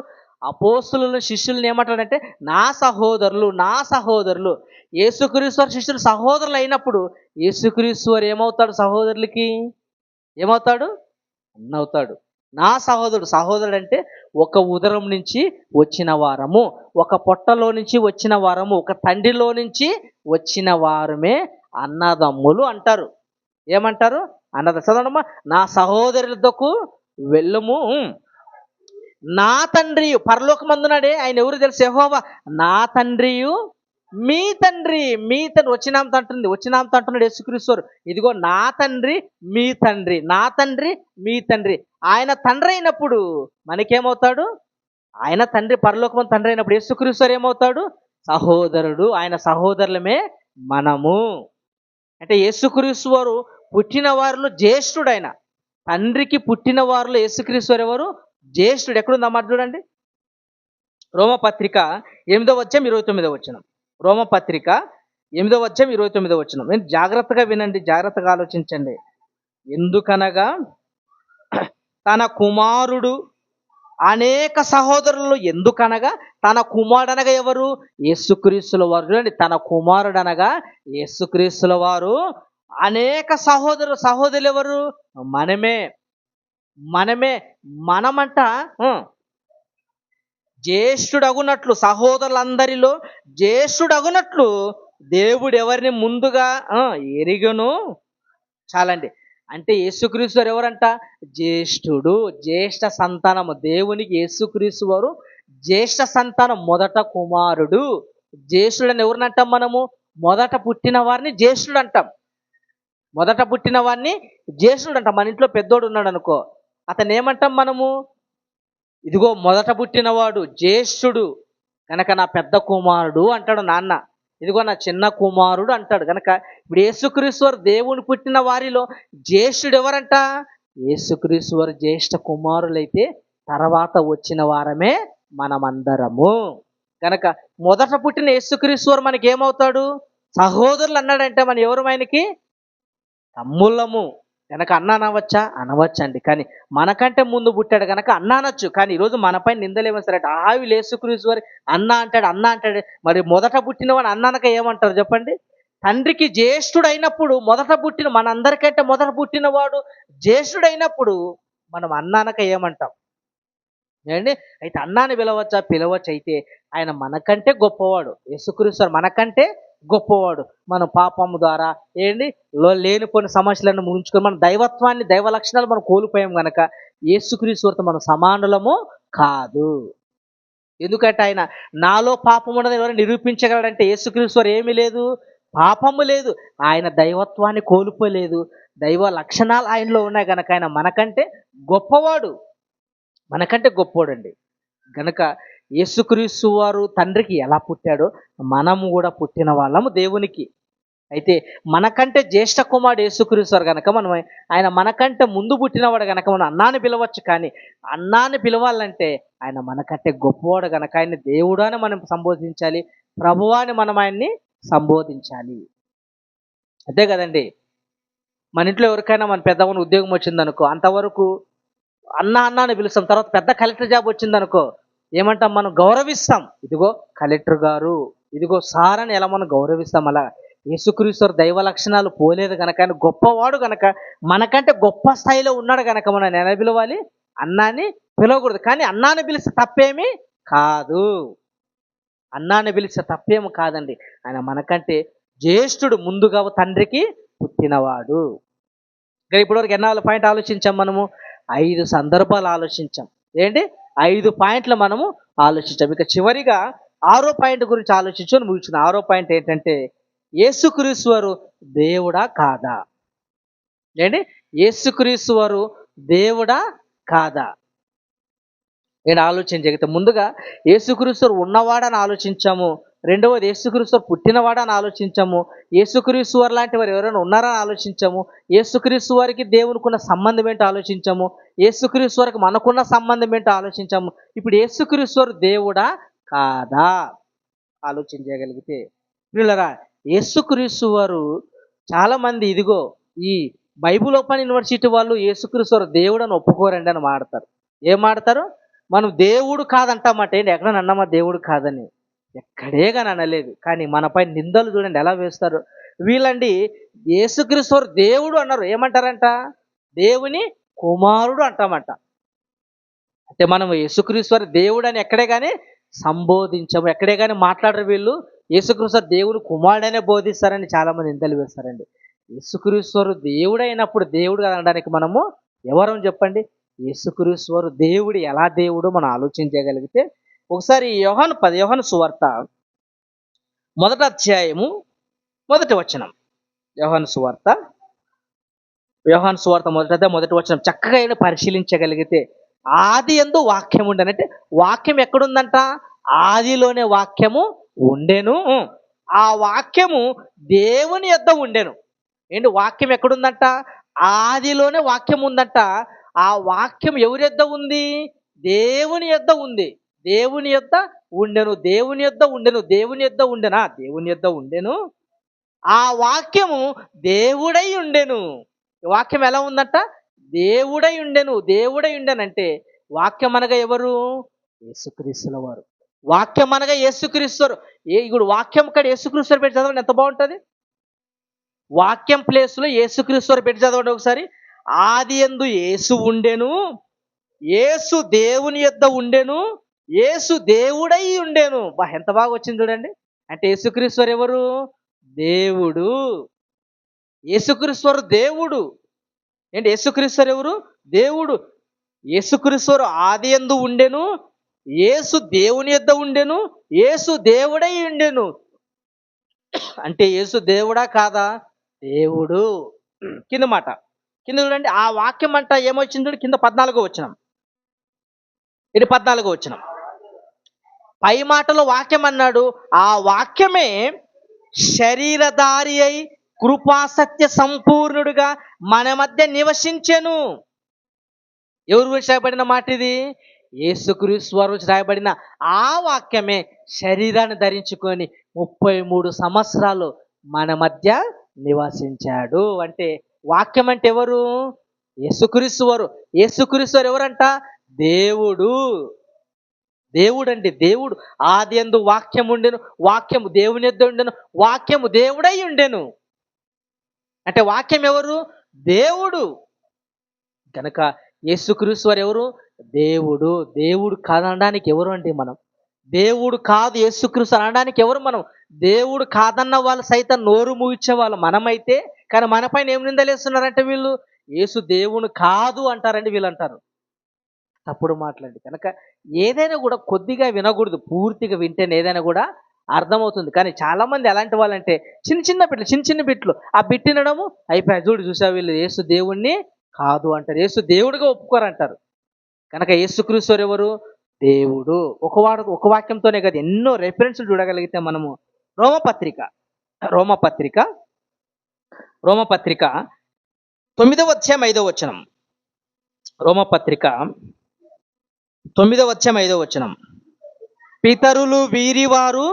Speaker 1: అపోస్తులను శిష్యులను ఏమంటాడంటే నా సహోదరులు, నా సహోదరులు. యేసుక్రీస్తు వారి శిష్యులు సహోదరులు అయినప్పుడు యేసుక్రీస్తు వారు ఏమవుతాడు? సహోదరులకి ఏమవుతాడు? అన్నవుతాడు. నా సహోదరుడు, సహోదరుడు అంటే ఒక ఉదరం నుంచి వచ్చిన వారము, ఒక పొట్టలో నుంచి వచ్చిన వారము, ఒక తండ్రిలో నుంచి వచ్చిన వారమే అన్నదమ్ములు అంటారు. ఏమంటారు? చదవడమ్మా. నా సహోదరులతో వెళ్ళుము, నా తండ్రియు పరలోకమందున్నాడే ఆయన ఎవరు తెలుసు? యెహోవా. నా తండ్రియు మీ తండ్రి, మీ తండ్రి వచ్చినాంత అంటుంది, వచ్చినాంత అంటున్నాడు యేసుక్రీస్తు వారు. ఇదిగో నా తండ్రి మీ తండ్రి, నా తండ్రి మీ తండ్రి. ఆయన తండ్రి అయినప్పుడు మనకేమవుతాడు? ఆయన తండ్రి, పరలోకం తండ్రి అయినప్పుడు యేసుక్రీస్తు వారు ఏమవుతాడు? సహోదరుడు. ఆయన సహోదరులమే మనము. అంటే యేసుక్రీస్తు వారు పుట్టిన వారిలో జ్యేష్ఠుడు. ఆయన తండ్రికి పుట్టిన వారిలో యేసుక్రీస్తు వారు ఎవరు? జ్యేష్ఠుడు. ఎక్కడుందమ్మా చూడండి, రోమపత్రిక 8వ అధ్యాయం 29వ వచనం. రోమపత్రిక 8వ అధ్యాయం 29వ వచనం. నేను జాగ్రత్తగా వినండి, జాగ్రత్తగా ఆలోచించండి. ఎందుకనగా తన కుమారుడు అనేక సహోదరులు, ఎందుకనగా తన కుమారుడు అనగా ఎవరు? యేసుక్రీస్తుల వారు. చూడండి, తన కుమారుడు అనగా యేసుక్రీస్తుల వారు అనేక సహోదరులు ఎవరు? మనమే. మనమే. మనమంట జ్యేష్ఠుడగునట్లు, సహోదరులందరిలో జ్యేష్ఠుడగునట్లు దేవుడు ఎవరిని ముందుగా ఎరిగను. చాలండి. అంటే యేసుక్రీస్తు వారు ఎవరంట? జ్యేష్ఠుడు, జ్యేష్ఠ సంతానము. దేవునికి యేసుక్రీస్తు వారు జ్యేష్ఠ సంతానం, మొదట కుమారుడు. జ్యేష్ఠుడని ఎవరినంటాం మనము? మొదట పుట్టిన వారిని జ్యేష్ఠుడు అంటాం. మొదట పుట్టిన వారిని జ్యేష్ఠుడు అంటాం. మన ఇంట్లో పెద్దోడు ఉన్నాడు అనుకో, అతను ఏమంటాం మనము? ఇదిగో మొదట పుట్టినవాడు జ్యేష్ఠుడు కనుక నా పెద్ద కుమారుడు అంటాడు నాన్న. ఇదిగో నా చిన్న కుమారుడు అంటాడు. కనుక ఇప్పుడు యేసుక్రీస్తు వారు దేవుని పుట్టిన వారిలో జ్యేష్ఠుడు ఎవరంట? యేసుక్రీస్తు వారు జ్యేష్ఠ కుమారులైతే తర్వాత వచ్చిన వారమే మనమందరము. కనుక మొదట పుట్టిన యేసుక్రీస్తు వారు మనకి ఏమవుతాడు? సహోదరులు అన్నాడంటే మనం ఎవరు? ఆయనకి తమ్ముళ్ళము. కనుక అన్న అనవచ్చా? అనవచ్చండి. కానీ మనకంటే ముందు పుట్టాడు కనుక అన్న అనొచ్చు. కానీ ఈరోజు మనపై నిందలేమేస్తారట. వీళ్ళు యేసుక్రీస్తు వారి అన్న అంటాడు, అన్న అంటాడు. మరి మొదట పుట్టినవాడు అన్న అనక ఏమంటారు చెప్పండి? తండ్రికి జ్యేష్ఠుడు అయినప్పుడు, మొదట పుట్టిన మనందరికంటే మొదట పుట్టినవాడు జ్యేష్ఠుడు అయినప్పుడు మనం అన్న అనక ఏమంటాం? ఏమండి? అయితే అన్నాని పిలవచ్చా? పిలవచ్చు. అయితే ఆయన మనకంటే గొప్పవాడు. యేసుక్రీస్తు మనకంటే గొప్పవాడు. మనం పాపము ద్వారా లేనిపోయిన సమస్యలను ముగించుకొని మన దైవత్వాన్ని, దైవ లక్షణాలు మనం కోల్పోయాం కనుక యేసుక్రీస్తుతో మనం సమానులము కాదు. ఎందుకంటే ఆయన నాలో పాపం ఉన్నదని ఎవరైనా నిరూపించగలడంటే యేసుక్రీస్తు వారు ఏమీ లేదు, పాపము లేదు. ఆయన దైవత్వాన్ని కోల్పోలేదు, దైవ లక్షణాలు ఆయనలో ఉన్నాయి కనుక ఆయన మనకంటే గొప్పవాడు. మనకంటే గొప్పోడండి. గనక యేసుక్రీస్తు వారు తండ్రికి ఎలా పుట్టాడో మనము కూడా పుట్టిన వాళ్ళము దేవునికి. అయితే మనకంటే జ్యేష్ఠ కుమారుడు యేసుక్రీస్తు వారు కనుక మనం, ఆయన మనకంటే ముందు పుట్టినవాడు కనుక మనం అన్నాన్ని పిలవచ్చు. కానీ అన్నాన్ని పిలవాలంటే ఆయన మనకంటే గొప్పవాడు కనుక ఆయన్ని దేవుడు అని మనం సంబోధించాలి, ప్రభువా అని మనం ఆయన్ని సంబోధించాలి. అంతే కదండి. మన ఇంట్లో ఎవరికైనా మన పెద్దవాని ఉద్యోగం వచ్చిందనుకో, అంతవరకు అన్న అన్న అని పిలుస్తాం. తర్వాత పెద్ద కలెక్టర్ జాబ్ వచ్చిందనుకో ఏమంటాం? మనం గౌరవిస్తాం. ఇదిగో కలెక్టర్ గారు, ఇదిగో సార్ అని ఎలా మనం గౌరవిస్తాం. అలా యేసుక్రీస్తు దైవ లక్షణాలు పోలేదు కనుక, ఆయన గొప్పవాడు కనుక, మనకంటే గొప్ప స్థాయిలో ఉన్నాడు కనుక మనం ఎలా పిలవాలి? అన్నాన్ని పిలవకూడదు. కానీ అన్నాన్ని పిలిస్తే తప్పేమీ కాదు. అన్నాన్ని పిలిస్తే తప్పేమి కాదండి. ఆయన మనకంటే జ్యేష్ఠుడు, ముందుగా తండ్రికి పుట్టినవాడు. ఇప్పటివరకు ఎన్నాళ్ళ పాయింట్ ఆలోచించాం మనము? 5 సందర్భాలు ఆలోచించాం. 5 పాయింట్లు మనము ఆలోచించాం. ఇక చివరిగా 6వ పాయింట్ గురించి ఆలోచించుకొని ముగించిన 6వ పాయింట్ ఏంటంటే, యేసుక్రీస్తు వారు దేవుడా కాదా? యేసుక్రీస్తు వారు దేవుడా కాదా? నేను ఆలోచన జరిగితే ముందుగా యేసుక్రీస్తు ఉన్నవాడని ఆలోచించాము, రెండవది యేసుక్రీస్తు పుట్టినవాడని ఆలోచించాము. యేసుక్రీస్తు వారు లాంటి వారు ఎవరైనా ఉన్నారని ఆలోచించాము. యేసుక్రీస్తు వారికి దేవునికి ఉన్న సంబంధం ఏంటో ఆలోచించాము. యేసుక్రీస్తు వారికి మనకున్న సంబంధం ఏంటో ఆలోచించాము. ఇప్పుడు యేసుక్రీస్తు వారు దేవుడా కాదా ఆలోచించగలిగితే, పిల్లరా, యేసుక్రీస్తు వారు చాలామంది ఇదిగో ఈ బైబుల్ ఓపెన్ యూనివర్సిటీ వాళ్ళు యేసుక్రీస్తు వారు దేవుడు అని ఒప్పుకోరండి అని మాడతారు. ఏం మాడతారు? మనం దేవుడు కాదంటామాట. ఏంటి ఎక్కడ అన్నామా దేవుడు కాదని? ఎక్కడే కానీ అనలేదు. కానీ మనపై నిందలు చూడండి ఎలా వేస్తారు వీళ్ళండి. యేసుక్రీస్తు వారు దేవుడు అన్నారు. ఏమంటారంట? దేవుని కుమారుడు అంటామంట. అంటే మనం యేసుక్రీస్తు వారు దేవుడు అని ఎక్కడే కానీ సంబోధించము, ఎక్కడే కానీ మాట్లాడరు వీళ్ళు. యేసుక్రీస్తు వారు దేవుడు కుమారుడనే బోధిస్తారని చాలామంది నిందలు వేస్తారండి. యేసుక్రీస్తు వారు దేవుడు అయినప్పుడు దేవుడు అనడానికి మనము ఎవరం చెప్పండి? యేసుక్రీస్తు వారు దేవుడు ఎలా దేవుడు మనం ఆలోచించగలిగితే, ఒకసారి యోహాను సువార్త 1వ అధ్యాయము 1వ వచనం. యోహాను సువార్త 1వ వచనం చక్కగా అయినా పరిశీలించగలిగితే, ఆది యందు వాక్యం ఉండనంటే వాక్యం ఎక్కడుందంట? ఆదిలోనే వాక్యము ఉండెను, ఆ వాక్యము దేవుని యొద్ద ఉండెను. ఏంటి వాక్యం ఎక్కడుందంట? ఆదిలోనే వాక్యం ఉందంట. ఆ వాక్యం ఎవరి యొద్ద ఉంది? దేవుని యొద్ద ఉంది. దేవుని యొద్ద ఉండెను, దేవుని యొద్ద ఉండెను, దేవుని యొద్ద ఉండెనా? దేవుని యొద్ద ఉండెను. ఆ వాక్యము దేవుడై ఉండెను. వాక్యం ఎలా ఉందంట? దేవుడై ఉండెను. దేవుడై ఉండెనంటే వాక్యం అనగా ఎవరు? యేసుక్రీస్తుల వారు. వాక్యం అనగా యేసుక్రీస్తు. ఇప్పుడు వాక్యం కాడ యేసుక్రీస్తు పెట్టి చదవండి, ఎంత బాగుంటుంది. వాక్యం ప్లేస్లో యేసుక్రీస్తు పెట్టి చదవండి ఒకసారి. ఆది యందు యేసు ఉండెను, యేసు దేవుని యొద్ద ఉండెను, యేసు దేవుడై ఉండెను. ఎంత బాగా వచ్చింది చూడండి. అంటే యేసుక్రీస్తు ఎవరు? దేవుడు. యేసుక్రీస్తు దేవుడు. ఏంటి యేసుక్రీస్తు ఎవరు? దేవుడు. యేసుక్రీస్తు ఆది యందు ఉండెను, యేసు దేవుని యొద్ద ఉండెను, యేసు దేవుడై ఉండెను. అంటే యేసు దేవుడా కాదా? దేవుడు. కింద మాట, కింద చూడండి. ఆ వాక్యం అంట ఏమొచ్చింది చూడండి, కింద 14వ వచనం. ఇది 14వ వచనం. పై మాటలో వాక్యం అన్నాడు. ఆ వాక్యమే శరీరధారి అయి కృపాసత్య సంపూర్ణుడుగా మన మధ్య నివసించెను. ఎవరు గురించి రాయబడిన మాట ఇది? యేసుక్రీస్తు వారి గురించి రాయబడిన ఆ వాక్యమే శరీరాన్ని ధరించుకొని 33 సంవత్సరాలు మన మధ్య నివసించాడు. అంటే వాక్యం అంటే ఎవరు? యేసుక్రీస్తు వారు. యేసుక్రీస్తు వారు ఎవరంట? దేవుడు. దేవుడు అండి, దేవుడు. ఆది యందు వాక్యం ఉండెను, వాక్యము దేవుని యొద్ద ఉండెను, వాక్యము దేవుడై ఉండెను. అంటే వాక్యం ఎవరు? దేవుడు. కనుక యేసుక్రీస్తు వారు ఎవరు? దేవుడు. దేవుడు కాదనడానికి ఎవరు అండి మనం? దేవుడు కాదు యేసుక్రీస్తు అనడానికి ఎవరు మనం? దేవుడు కాదన్న వాళ్ళు సైతం నోరు మూయించే వాళ్ళు మనమైతే, కానీ మన పైన ఏం నిందలేస్తున్నారంటే వీళ్ళు యేసు దేవుడు కాదు అంటారండి. వీళ్ళు అంటారు తప్పుడు మాటలండి. కనుక ఏదైనా కూడా కొద్దిగా వినకూడదు, పూర్తిగా వింటేనే ఏదైనా కూడా అర్థమవుతుంది. కానీ చాలామంది ఎలాంటి వాళ్ళంటే చిన్న చిన్న బిట్లు ఆ బిట్ వినడము అయిపోయి, చూసా వీళ్ళు యేసు దేవుణ్ణి కాదు అంటారు, యేసు దేవుడిగా ఒప్పుకోరంటారు. కనుక యేసుక్రీస్తు ఎవరు? దేవుడు. ఒక వాక్యంతోనే కదా, ఎన్నో రెఫరెన్స్లు చూడగలిగితే మనము. రోమపత్రిక 9వ అధ్యాయం 5వ వచనం. రోమపత్రిక 9వ అధ్యాయం 5వ వచనం. పితరులు వీరివారు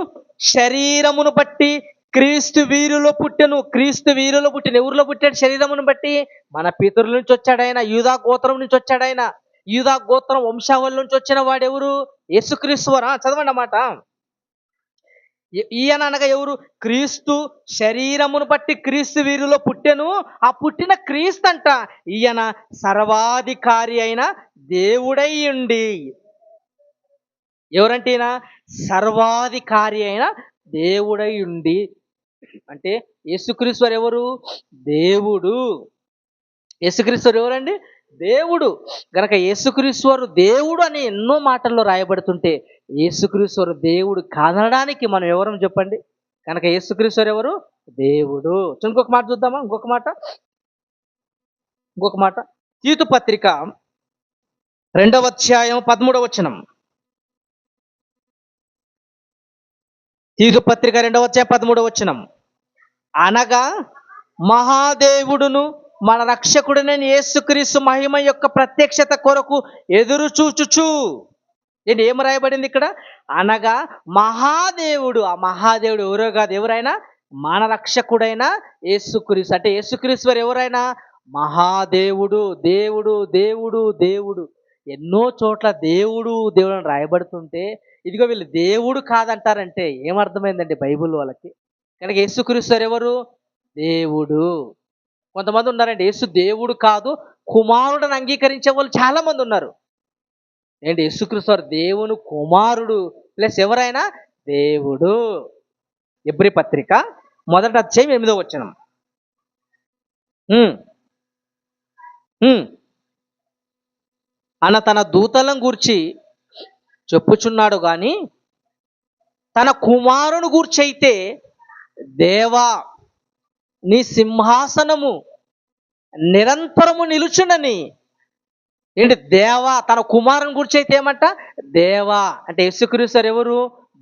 Speaker 1: శరీరమును బట్టి క్రీస్తు వీరిలో పుట్టెను. క్రీస్తు వీరిలో పుట్టిన ఎవరిలో పుట్టాడు? శరీరమును బట్టి. మన పితరుల నుంచి వచ్చాడాయన, యూదా గోత్రం నుంచి వచ్చాడాయన. యూదా గోత్రం వంశావళి నుంచి వచ్చిన వాడెవరు? యేసుక్రీస్తు వారు. చదవండి అన్నమాట. ఈయన అనగా ఎవరు? క్రీస్తు శరీరమును బట్టి క్రీస్తు వీరిలో పుట్టెను. ఆ పుట్టిన క్రీస్తు అంట ఈయన సర్వాధికారి అయిన దేవుడై ఉండి. ఎవరంటే ఈయన సర్వాధికారి అయిన దేవుడై ఉండి. అంటే యేసుక్రీస్తు వారు ఎవరు? దేవుడు. యేసుక్రీస్తు వారు ఎవరండి? దేవుడు. గనక యేసుక్రీస్తు వారు దేవుడు అని ఎన్నో మాటల్లో రాయబడుతుంటే, యేసుక్రీస్తు వారు దేవుడు కాదనడానికి మనం ఎవరం చెప్పండి? కనుక యేసుక్రీస్తు వారు ఎవరు? దేవుడు. ఇంకొక మాట చూద్దామా? ఇంకొక మాట తీతు పత్రిక 2వ అధ్యాయం 13వ వచనం. తీతు పత్రిక 2వ అధ్యాయం 13వ వచనం. అనగా మహాదేవుడును మన రక్షకుడునైన యేసుక్రీస్తు మహిమ యొక్క ప్రత్యక్షత కొరకు ఎదురు చూచుచు. ఏంటి ఏం రాయబడింది ఇక్కడ? అనగా మహాదేవుడు. ఆ మహాదేవుడు ఎవరో కాదు, ఎవరైనా మన రక్షకుడైన యేసుక్రీస్తు. అంటే యేసుక్రీస్తు వారు ఎవరైనా మహాదేవుడు. దేవుడు దేవుడు దేవుడు. ఎన్నో చోట్ల దేవుడు దేవుడు అని రాయబడుతుంటే ఇదిగో వీళ్ళు దేవుడు కాదంటారంటే ఏమర్థమైందండి బైబిల్ వాళ్ళకి? కనుక యేసుక్రీస్తు వారు ఎవరు? దేవుడు. కొంతమంది ఉన్నారండి యేసు దేవుడు కాదు కుమారుడని అంగీకరించే వాళ్ళు చాలా మంది ఉన్నారు. ఏంటి యేసుక్రీస్తు వారు దేవుని కుమారుడు ప్లస్ ఎవరైనా దేవుడు. ఎబ్రీ పత్రిక 1వ అధ్యాయం 8వ వచనం. అన్న తన దూతలను గూర్చి చెప్పుచున్నాడు గాని తన కుమారుని గూర్చి అయితే, దేవా నీ సింహాసనము నిరంతరము నిలుచునని. ఏంటి దేవా? తన కుమారుని గురించి అయితే ఏమంట? దేవా. అంటే యేసుక్రీస్తు వారు ఎవరు?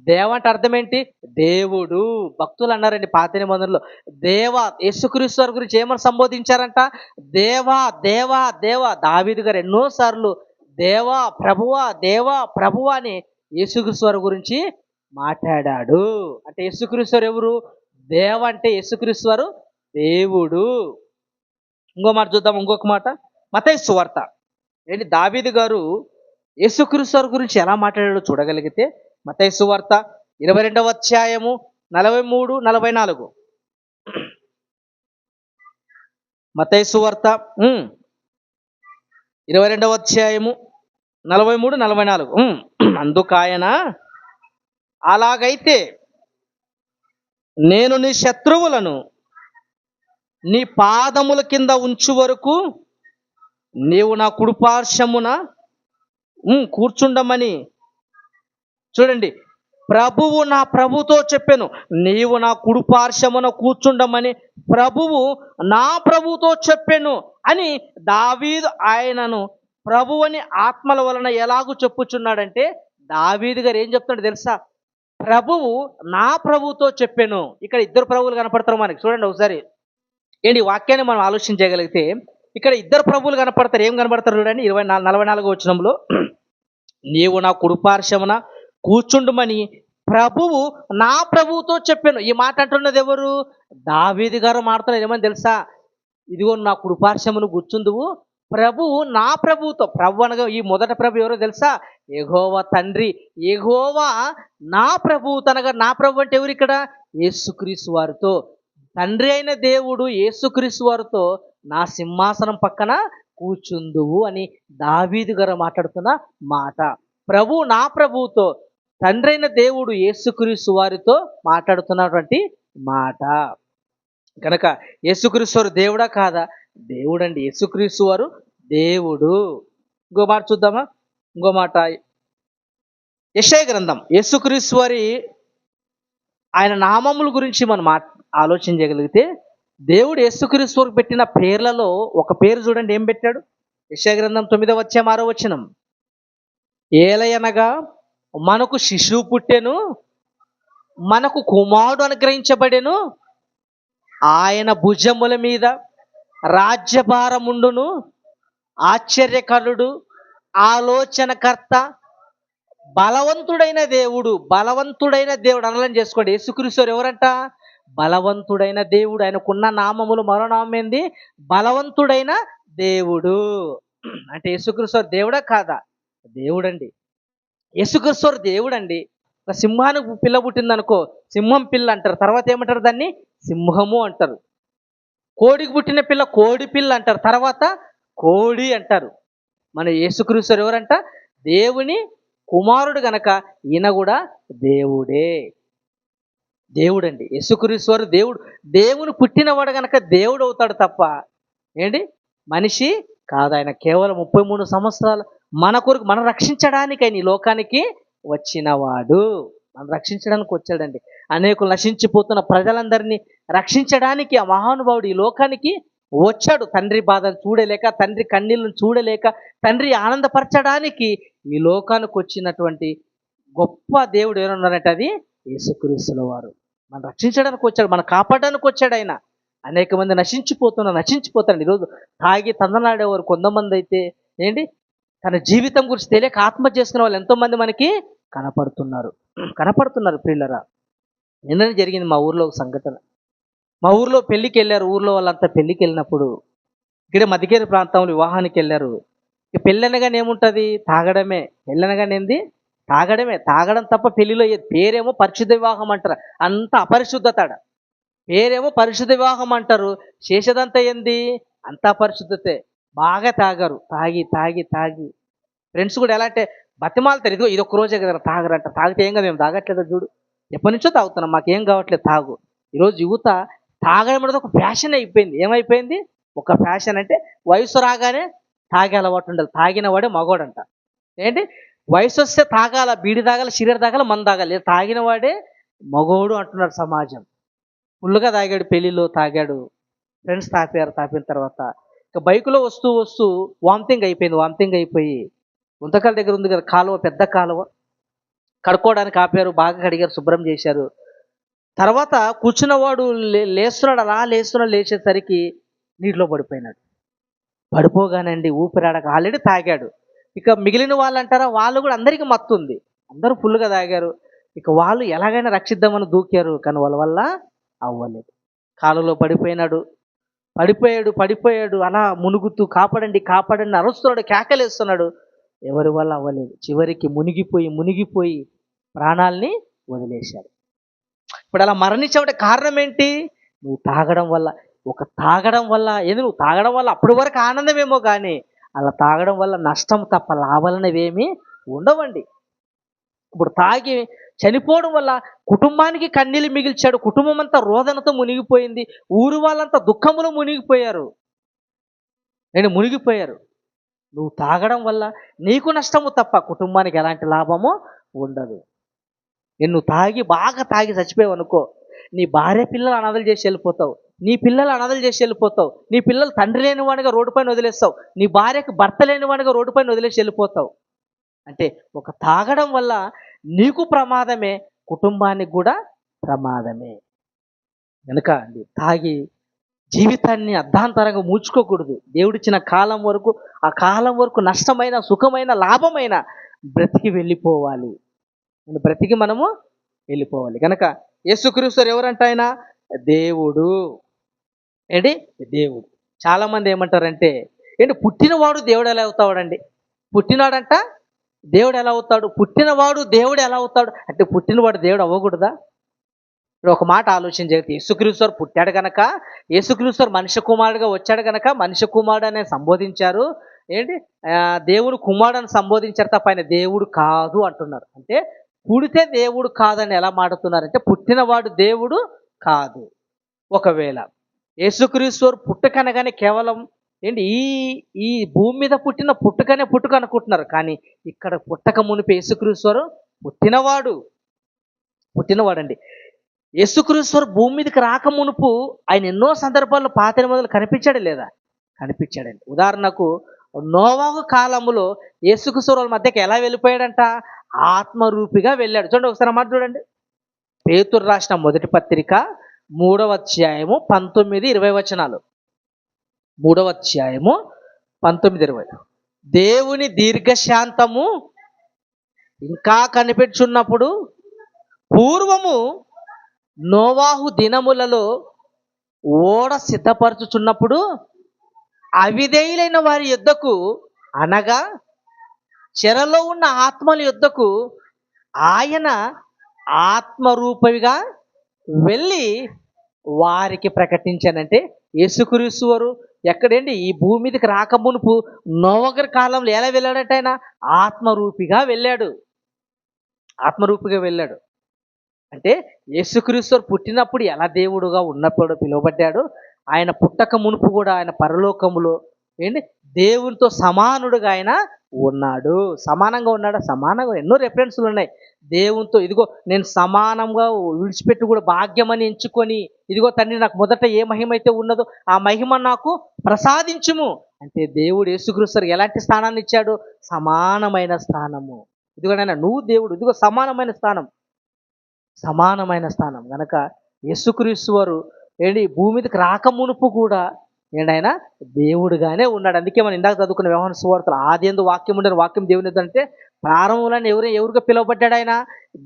Speaker 1: దేవ అంటే అర్థం ఏంటి? దేవుడు. భక్తులు అన్నారండి పాత నిబంధనలో, దేవా యేసుక్రీస్తు వారి గురించి ఏమని సంబోధించారంట? దేవా దేవా దేవా. దావీదు గారు ఎన్నోసార్లు దేవా ప్రభువా దేవా ప్రభువా అని యేసుక్రీస్తు వారి గురించి మాట్లాడాడు. అంటే యేసుక్రీస్తు వారు ఎవరు? దేవ అంటే యేసుక్రీస్తు వారు దేవుడు. ఇంకో మాట చూద్దాం, ఇంకొక మాట మత్తయి సువార్త. ఏంటి దావీదు గారు యేసుక్రీస్తు వారి గురించి ఎలా మాట్లాడాడో చూడగలిగితే మత్తయి సువార్త 22వ అధ్యాయము 43-44. మత్తయి సువార్త 22వ అధ్యాయము 43-44. అందుకాయన, అలాగైతే నేను నీ శత్రువులను నీ పాదముల కింద ఉంచు వరకు నీవు నా కుడిపార్శ్వమున కూర్చుండమని. చూడండి, ప్రభువు నా ప్రభుతో చెప్పాను, నీవు నా కుడిపార్శ్వమున కూర్చుండమని ప్రభువు నా ప్రభుతో చెప్పాను అని దావీదు ఆయనను ప్రభువుని ఆత్మల వలన ఎలాగూ చెప్పుచున్నాడంటే, దావీదు గారు ఏం చెప్తున్నాడు తెలుసా? ప్రభువు నా ప్రభుతో చెప్పాను. ఇక్కడ ఇద్దరు ప్రభువులు కనపడతారు మనకి. చూడండి ఒకసారి, ఏంటి వాక్యాన్ని మనం ఆలోచించగలిగితే ఇక్కడ ఇద్దరు ప్రభువులు కనపడతారు. ఏం కనపడతారు చూడండి, 44వ వచనంలో, నీవు నా కుడిపార్శ్వమున కూర్చుండుమని ప్రభువు నా ప్రభువుతో చెప్పాను. ఈ మాట అంటున్నది ఎవరు? దావీదు గారు మాట్లాడుతున్నారు. ఏమని తెలుసా? ఇదిగో నా కుడిపార్శ్వమును కూర్చుందువు ప్రభువు నా ప్రభువుతో. ప్రభు అనగా ఈ మొదట ప్రభు ఎవరో తెలుసా? యెహోవా తండ్రి. యెహోవా నా ప్రభువు. తనగా నా ప్రభు అంటే ఎవరు ఇక్కడ? యేసుక్రీస్తు వారితో. తండ్రి అయిన దేవుడు యేసుక్రీస్తు వారితో నా సింహాసనం పక్కన కూర్చుందువు అని దావీదు గారు మాట్లాడుతున్న మాట. ప్రభు నా ప్రభువుతో, తండ్రి అయిన దేవుడు యేసుక్రీస్తు వారితో మాట్లాడుతున్నటువంటి మాట. కనుక యేసుక్రీస్తు వారు దేవుడా కాదా? దేవుడండి. యేసుక్రీస్తు వారు దేవుడు. ఇంకో మాట చూద్దామా? ఇంకో మాట యెషయా గ్రంథం. యేసుక్రీస్తు వారి ఆయన నామముల గురించి మనం ఆలోచించగలిగితే, దేవుడు యేసుక్రీస్తు వారికి పెట్టిన పేర్లలో ఒక పేరు చూడండి, ఏం పెట్టాడు? యెషయా గ్రంథం 9వ అధ్యాయం 6వ వచనం. ఏలయనగా మనకు శిశువు పుట్టెను, మనకు కుమారుడు అనుగ్రహించబడెను, ఆయన భుజముల మీద రాజ్యభారముండును, ఆశ్చర్యకరుడు, ఆలోచనకర్త, బలవంతుడైన దేవుడు. బలవంతుడైన దేవుడు అనలని చేసుకోండి. యేసుక్రీస్తు వారు ఎవరంట? బలవంతుడైన దేవుడు. ఆయనకున్న నామములు మరో నామం ఏంది? బలవంతుడైన దేవుడు. అంటే యేసుక్రీస్తు వారు దేవుడా కాదా? దేవుడండి. యేసుక్రీస్తు వారు దేవుడండి. ఒక సింహానికి పిల్ల పుట్టిందనుకో, సింహం పిల్ల అంటారు. తర్వాత ఏమంటారు? దాన్ని సింహము అంటారు. కోడికి పుట్టిన పిల్ల కోడి పిల్ల అంటారు. తర్వాత కోడి అంటారు. మన యేసుక్రీస్తు వారు ఎవరంట? దేవుని కుమారుడు గనక ఈయన కూడా దేవుడే. దేవుడండి. యేసుక్రీస్తు వారు దేవుడు. దేవుని పుట్టినవాడు గనక దేవుడు అవుతాడు తప్ప ఏంటి మనిషి కాదు. ఆయన కేవలం 33 సంవత్సరాలు మన కొరకు, మనం రక్షించడానికి ఆయన ఈ లోకానికి వచ్చినవాడు. మనం రక్షించడానికి వచ్చాడండి. అనేకులు నశించిపోతున్న ప్రజలందరినీ రక్షించడానికి ఆ మహానుభావుడు ఈ లోకానికి వచ్చాడు. తండ్రి బాధను చూడలేక, తండ్రి కన్నీళ్ళను చూడలేక, తండ్రి ఆనందపరచడానికి ఈ లోకానికి వచ్చినటువంటి గొప్ప దేవుడు ఎవరున్నారంటే అది యేసుక్రీస్తుల వారు మనం రక్షించడానికి వచ్చాడు, మనం కాపాడడానికి వచ్చాడు ఆయన. అనేక మంది నశించిపోతారు ఈరోజు. తాగి తందనాడేవారు కొంతమంది అయితే ఏంటి, తన జీవితం గురించి తెలియక ఆత్మహత్య చేసుకునే వాళ్ళు ఎంతోమంది మనకి కనపడుతున్నారు ప్రియులరా. నిన్ననే జరిగింది మా ఊర్లో ఒక సంఘటన. మా ఊర్లో పెళ్ళికి వెళ్ళారు, ఊర్లో వాళ్ళంతా పెళ్ళికి వెళ్ళినప్పుడు ఇక్కడ మధ్యకేరి ప్రాంతంలో వివాహానికి వెళ్ళారు. ఇక పెళ్ళనగానే ఏముంటుంది, తాగడమే. పెళ్ళనగానే ఏంది, తాగడమే. తాగడం తప్ప పెళ్లిలో పేరేమో పరిశుద్ధ వివాహం అంటారు, అంత అపరిశుద్ధత. పేరేమో పరిశుద్ధ వివాహం అంటారు, చేసేదంతా ఏంది, అంతా పరిశుద్ధతే. బాగా తాగారు, తాగి తాగి తాగి ఫ్రెండ్స్ కూడా ఎలా అంటే బతిమాలతారు, ఇదిగో ఇది ఒక్క రోజే కదా తాగరంట. తాగితే ఏం కదా, మేము తాగట్లేదు చూడు, ఎప్పటి నుంచో తాగుతున్నాం, మాకేం కావట్లేదు తాగు. ఈరోజు యువత తాగడం అనేది ఒక ఫ్యాషన్ అయిపోయింది. ఏమైపోయింది, ఒక ఫ్యాషన్. అంటే వయసు రాగానే తాగే అలవాటు ఉండదు, తాగిన వాడే మగోడంట. ఏంటి, వయసు వస్తే తాగాల, బీడి తాగాల, సిగరెట్ తాగాల, మందు తాగాలి, తాగిన వాడే మగోడు అంటున్నారు సమాజం. ఫుల్గా తాగాడు, పెళ్ళిలో తాగాడు, ఫ్రెండ్స్ తాపారు. తాపిన తర్వాత ఇక బైకులో వస్తూ వస్తూ వామిటింగ్ అయిపోయి గుంతకాల దగ్గర ఉంది కదా కాలువ, పెద్ద కాలువ, కడుక్కోవడానికి ఆపారు, బాగా కడిగారు, శుభ్రం చేశారు. తర్వాత కూర్చున్నవాడు లేస్తున్నాడు, అలా లేచేసరికి నీటిలో పడిపోగానండి ఊపిరాడక, ఆల్రెడీ తాగాడు. ఇక మిగిలిన వాళ్ళు అంటారా, వాళ్ళు కూడా అందరికీ మత్తు ఉంది, అందరూ ఫుల్గా తాగారు. ఇక వాళ్ళు ఎలాగైనా రక్షిద్దామని దూకారు, కానీ వాళ్ళ వల్ల అవ్వలేదు. కాలువలో పడిపోయాడు. అలా మునుగుతూ కాపాడండి కాపాడండి అరుస్తున్నాడు, కేకలేస్తున్నాడు. ఎవరి వల్ల అవ్వలేదు. చివరికి మునిగిపోయి ప్రాణాల్ని వదిలేశాడు. ఇప్పుడు అలా మరణించామంటే కారణం ఏంటి, నువ్వు తాగడం వల్ల. నువ్వు తాగడం వల్ల అప్పటి వరకు ఆనందమేమో కానీ అలా తాగడం వల్ల నష్టం తప్ప లాభాలనేవేమీ ఉండవండి. ఇప్పుడు తాగి చనిపోవడం వల్ల కుటుంబానికి కన్నీళ్ళు మిగిల్చాడు, కుటుంబం అంతా రోదనతో మునిగిపోయింది, ఊరు వాళ్ళంతా దుఃఖములో మునిగిపోయారు. నువ్వు తాగడం వల్ల నీకు నష్టము తప్ప కుటుంబానికి ఎలాంటి లాభము ఉండదు. నువ్వు బాగా తాగి చచ్చిపోయావు అనుకో, నీ భార్య పిల్లలు అనాథలు చేసి వెళ్ళిపోతావు, నీ పిల్లలు తండ్రి లేని వాడిగా రోడ్డు పైన వదిలేస్తావు, నీ భార్యకు భర్త లేని వాడిగా రోడ్డు పైన వదిలేసి వెళ్ళిపోతావు. అంటే ఒక తాగడం వల్ల నీకు ప్రమాదమే, కుటుంబానికి కూడా ప్రమాదమే. కనుక తాగి జీవితాన్ని అర్ధాంతరంగా మూచుకోకూడదు. దేవుడిచ్చిన కాలం వరకు, ఆ కాలం వరకు నష్టమైన సుఖమైన లాభమైన బ్రతికి వెళ్ళిపోవాలి. మనము వెళ్ళిపోవాలి. కనుక యేసుక్రీస్తు ఎవరంట, ఆయన దేవుడు. దేవుడు. చాలామంది ఏమంటారంటే పుట్టినవాడు దేవుడు ఎలా అవుతాడండి, పుట్టినాడంట దేవుడు ఎలా అవుతాడు, పుట్టినవాడు దేవుడు ఎలా అవుతాడు అంటే పుట్టినవాడు దేవుడు అవ్వకూడదా? ఇప్పుడు ఒక మాట ఆలోచన చేయండి. యేసుక్రీస్తు పుట్టాడు కనుక, యేసుక్రీస్తు మనిషి కుమారుడుగా వచ్చాడు కనుక మనిషి కుమారుడు అనే సంబోధించారు. దేవుడు కుమారుడు అని సంబోధించారు తప్ప ఆయన దేవుడు కాదు అంటున్నారు. అంటే పుడితే దేవుడు కాదని ఎలా మాట్లాడుతున్నారంటే పుట్టినవాడు దేవుడు కాదు. ఒకవేళ యేసుక్రీస్తు పుట్టకనగానే కేవలం ఈ భూమి మీద పుట్టుక అనుకుంటున్నారు. కానీ ఇక్కడ పుట్టక మునిపి యేసుక్రీస్తు పుట్టినవాడండి. యేసుక్రీస్తు భూమి మీదకి రాక మునుపు ఆయన ఎన్నో సందర్భాల్లో పాత నిబంధనలు కనిపించాడు లేదా? కనిపించాడండి. ఉదాహరణకు నోవాహు కాలములో యేసుక్రీస్తు వాళ్ళ మధ్యకి ఎలా వెళ్ళిపోయాడంట, ఆత్మరూపిగా వెళ్ళాడు. చూడండి ఒకసారి మాట చూడండి. పేతురు రాసిన మొదటి పత్రిక 3వ అధ్యాయము 19-20 వచనాలు. 3వ అధ్యాయము 19-20. దేవుని దీర్ఘశాంతము ఇంకా కనిపెట్టుచున్నప్పుడు పూర్వము నోవాహు దినములలో ఓడ సిద్ధపరచుచున్నప్పుడు అవిధేయులైన వారి యుద్ధకు, అనగా చెరలో ఉన్న ఆత్మల యుద్ధకు ఆయన ఆత్మరూపిగా వెళ్ళి వారికి ప్రకటించానంటే యేసుక్రీస్తు వారు ఎక్కడండి, ఈ భూమి మీదకి రాకమునుపు నోవహు కాలంలో ఎలా వెళ్ళాడంటే ఆయన ఆత్మరూపిగా వెళ్ళాడు. అంటే యేసుక్రీస్తు పుట్టినప్పుడు ఎలా దేవుడుగా ఉన్నప్పుడు పిలువబడ్డాడు, ఆయన పుట్టక మునుపు కూడా ఆయన పరలోకములో దేవునితో సమానుడుగా ఆయన ఉన్నాడు. సమానంగా ఎన్నో రెఫరెన్స్లు ఉన్నాయి. దేవునితో ఇదిగో నేను సమానంగా విడిచిపెట్టి కూడా భాగ్యమని ఎంచుకొని, ఇదిగో తండ్రి నాకు మొదట ఏ మహిమ అయితే ఉన్నదో ఆ మహిమ నాకు ప్రసాదించుము అంటే దేవుడు యేసుక్రీస్తు ఎలాంటి స్థానాన్ని ఇచ్చాడు, సమానమైన స్థానము. ఇదిగో నాయన నువ్వు దేవుడు, ఇదిగో సమానమైన స్థానం. సమానమైన స్థానం గనక యేసుక్రీస్తు వారు ఏంటి భూమి మీదకి రాకమునుపు కూడా ఏంటైనా దేవుడుగానే ఉన్నాడు. అందుకే మనం ఇందాక చదువుకున్న యోహాను సువార్తలో ఆదియందు వాక్యం ఉండని వాక్యం దేవుని అంటే ప్రారంభంలో ఎవరుగా పిలువబడ్డాడు? ఆయన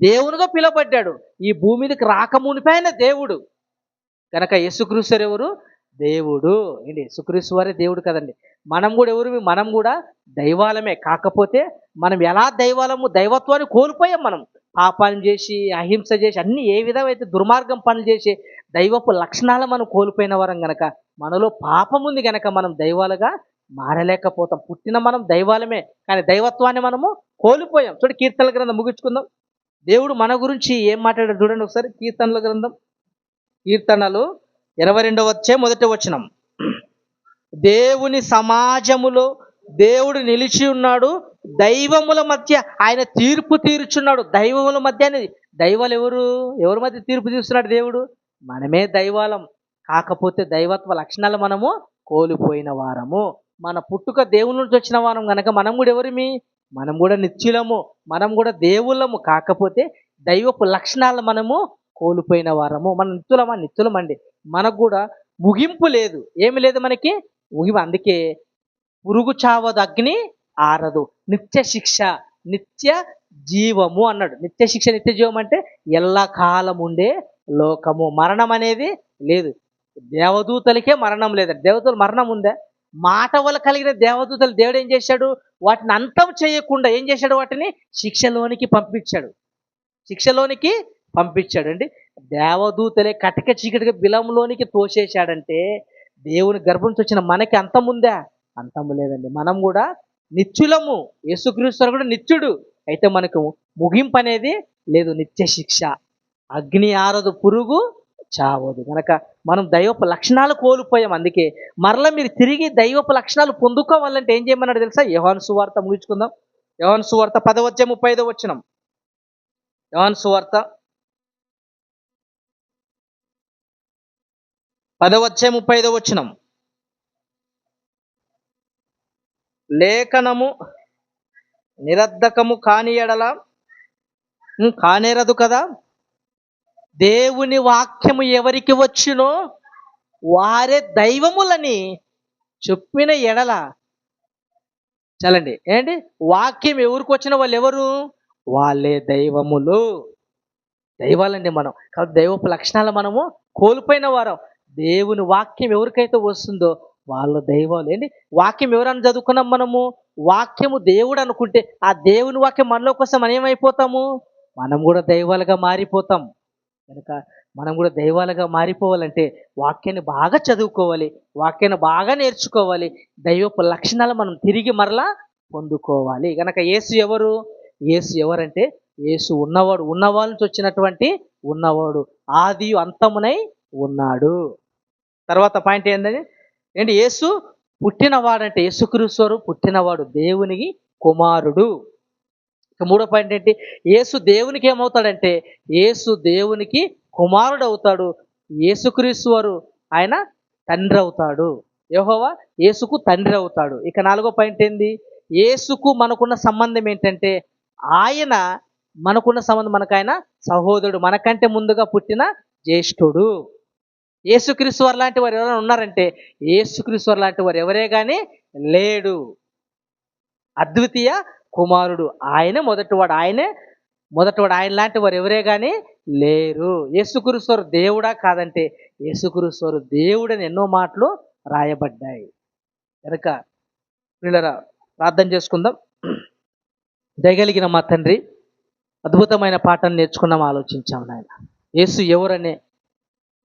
Speaker 1: దేవునిగా పిలువబడ్డాడు. ఈ భూమి మీదకి రాకమునిపై ఆయన దేవుడు కనుక యేసుక్రీస్తు వారు ఎవరు? దేవుడు. ఏంటి యేసుక్రీస్తు వారే దేవుడు కదండి. మనం కూడా ఎవరు? మనం కూడా దైవాలమే. కాకపోతే మనం ఎలా దైవత్వాన్ని కోల్పోయాం. మనం పాపాలను చేసి అహింస చేసి అన్ని ఏ విధమైతే దుర్మార్గం పనులు చేసి దైవపు లక్షణాలు మనం కోల్పోయిన వారం గనక మనలో పాపం ఉంది గనక మనం దైవాలుగా మారలేకపోతాం. పుట్టిన మనం దైవాలమే కానీ దైవత్వాన్ని మనము కోల్పోయాం. చూడండి కీర్తనల గ్రంథం ముగించుకుందాం. దేవుడు మన గురించి ఏం మాట్లాడాడు చూడండి ఒకసారి. కీర్తనల గ్రంథం కీర్తనలు 22వ అధ్యాయం 1వ వచనం. దేవుని సమాజములో దేవుడు నిలిచి ఉన్నాడు, దైవముల మధ్య ఆయన తీర్పు తీర్చున్నాడు. దైవముల మధ్య అనేది దైవాలు ఎవరి మధ్య తీర్పు తీరుస్తున్నాడు? దేవుడు. మనమే దైవాలం. కాకపోతే దైవత్వ లక్షణాలు మనము కోల్పోయిన వారము. మన పుట్టుక దేవుని నుంచి వచ్చిన వారం కనుక మనం కూడా ఎవరిమి? మనం కూడా నిత్యులము, మనం కూడా దేవుళ్ళము. కాకపోతే దైవపు లక్షణాలు మనము కోల్పోయిన వారము. మనం నిత్యులమండి. మనకు కూడా ముగింపు లేదు. ఏమి లేదు మనకి ముగింపు. అందుకే పురుగు చావదు, అగ్ని ఆరదు, నిత్య శిక్ష నిత్య జీవము అన్నాడు. నిత్య శిక్ష నిత్య జీవం అంటే ఎల్లకాలం ఉండే లోకము. మరణం అనేది లేదు. దేవదూతలకే మరణం లేదండి. దేవదూతలు మరణం ఉందా? మాట వల్ల కలిగిన దేవదూతలు దేవుడు ఏం చేశాడు? వాటిని అంతం చేయకుండా ఏం చేశాడు? వాటిని శిక్షలోనికి పంపించాడు అండి. దేవదూతలే కటిక చీకటిగా బిలంలోనికి తోసేశాడంటే దేవుని గర్భం నుంచి వచ్చిన మనకి అంతం ఉందా? అంతము లేదండి. మనం కూడా నిత్యులము. యేసుక్రీస్తు కూడా నిత్యుడు. అయితే మనకు ముగింపు అనేది లేదు. నిత్య శిక్ష, అగ్ని ఆరదు, పురుగు చావదు. కనుక మనం దైవపు లక్షణాలు కోల్పోయాం. అందుకే మరలా మీరు తిరిగి దైవపు లక్షణాలు పొందుకోవాలంటే ఏం చేయమన్నాడు తెలుసా? యోహాను సువార్త ముగించుకుందాం. యోహాను సువార్త 10వ అధ్యాయం 35వ వచనం. యోహాను సువార్త 10వ అధ్యాయం 35వ వచనం. లేఖనము నిరర్ధకము కాని ఎడల కానేరదు కదా, దేవుని వాక్యము ఎవరికి వచ్చునో వారే దైవములని చెప్పిన ఎడల. చలండి ఏంటి వాక్యం ఎవరికి వచ్చిన వాళ్ళు ఎవరు? వాళ్ళే దైవములు. దైవాలండి మనం. కాబట్టి దైవపు లక్షణాలు మనము కోల్పోయిన వారం. దేవుని వాక్యం ఎవరికైతే వస్తుందో వాళ్ళ దైవాలు. ఏంటి వాక్యం ఎవరన్నా చదువుకున్నాం మనము? వాక్యము దేవుడు అనుకుంటే ఆ దేవుని వాక్యం మనలోకి వస్తే మనం ఏమైపోతాము? మనం కూడా దైవాలుగా మారిపోతాం. కనుక మనం కూడా దైవాలుగా మారిపోవాలంటే వాక్యాన్ని బాగా చదువుకోవాలి, వాక్యాన్ని బాగా నేర్చుకోవాలి, దైవపు లక్షణాలు మనం తిరిగి మరలా పొందుకోవాలి. కనుక యేసు ఎవరు? యేసు ఎవరంటే యేసు ఉన్నవాడు, ఉన్నవాళ్ళ నుంచి వచ్చినటువంటి ఉన్నవాడు, ఆది అంతమునై ఉన్నాడు. తర్వాత పాయింట్ ఏంటి? యేసు పుట్టినవాడంటే యేసుక్రీస్తు పుట్టినవాడు, దేవునికి కుమారుడు. ఇక మూడో పాయింట్ ఏంటి? యేసు దేవునికి ఏమవుతాడంటే యేసు దేవునికి కుమారుడు అవుతాడు. యేసుక్రీస్తు వారు ఆయన తండ్రి అవుతాడు. యెహోవా యేసుకు తండ్రి అవుతాడు. ఇక నాలుగో పాయింట్ ఏంది? యేసుకు మనకున్న సంబంధం ఏంటంటే ఆయన మనకున్న సంబంధం, మనకు ఆయన సహోదరుడు, మనకంటే ముందుగా పుట్టిన జ్యేష్ఠుడు. యేసుక్రీస్తు వారు లాంటి వారు ఎవరైనా ఉన్నారంటే యేసుక్రీస్తు వారు లాంటి వారు ఎవరే కానీ లేడు. అద్వితీయ కుమారుడు ఆయనే మొదటివాడు. ఆయన లాంటి వారు ఎవరే కానీ లేరు. యేసుక్రీస్తు వారు దేవుడా కాదంటే యేసుక్రీస్తు వారు దేవుడని ఎన్నో మాటలు రాయబడ్డాయి. కనుక పిల్లరా ప్రార్థన చేసుకుందాం. దయగలిగిన మా తండ్రి, అద్భుతమైన పాఠాన్ని నేర్చుకున్నాం, ఆలోచించాం నాయన. యేసు ఎవరనే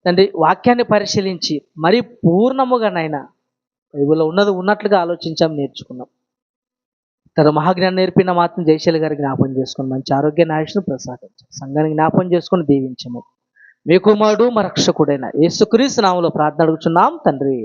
Speaker 1: తండ్రి వాక్యాన్ని పరిశీలించి మరీ పూర్ణముగా నాయన బైబిల్లో ఉన్నది ఉన్నట్లుగా ఆలోచించాం, నేర్చుకున్నాం. తన మహాజ్ఞానం నేర్పిన మాత్రం జయశైలి గారికి జ్ఞాపం చేసుకుని మంచి ఆరోగ్యాన్ని ఆయుష్ను ప్రసాదించాం. సంఘానికి జ్ఞాపం చేసుకుని దీవించము. మీ కుమారుడు మా రక్షకుడైన యేసుక్రీస్తు నామములో ప్రార్థన అడుగుచున్నాం తండ్రి.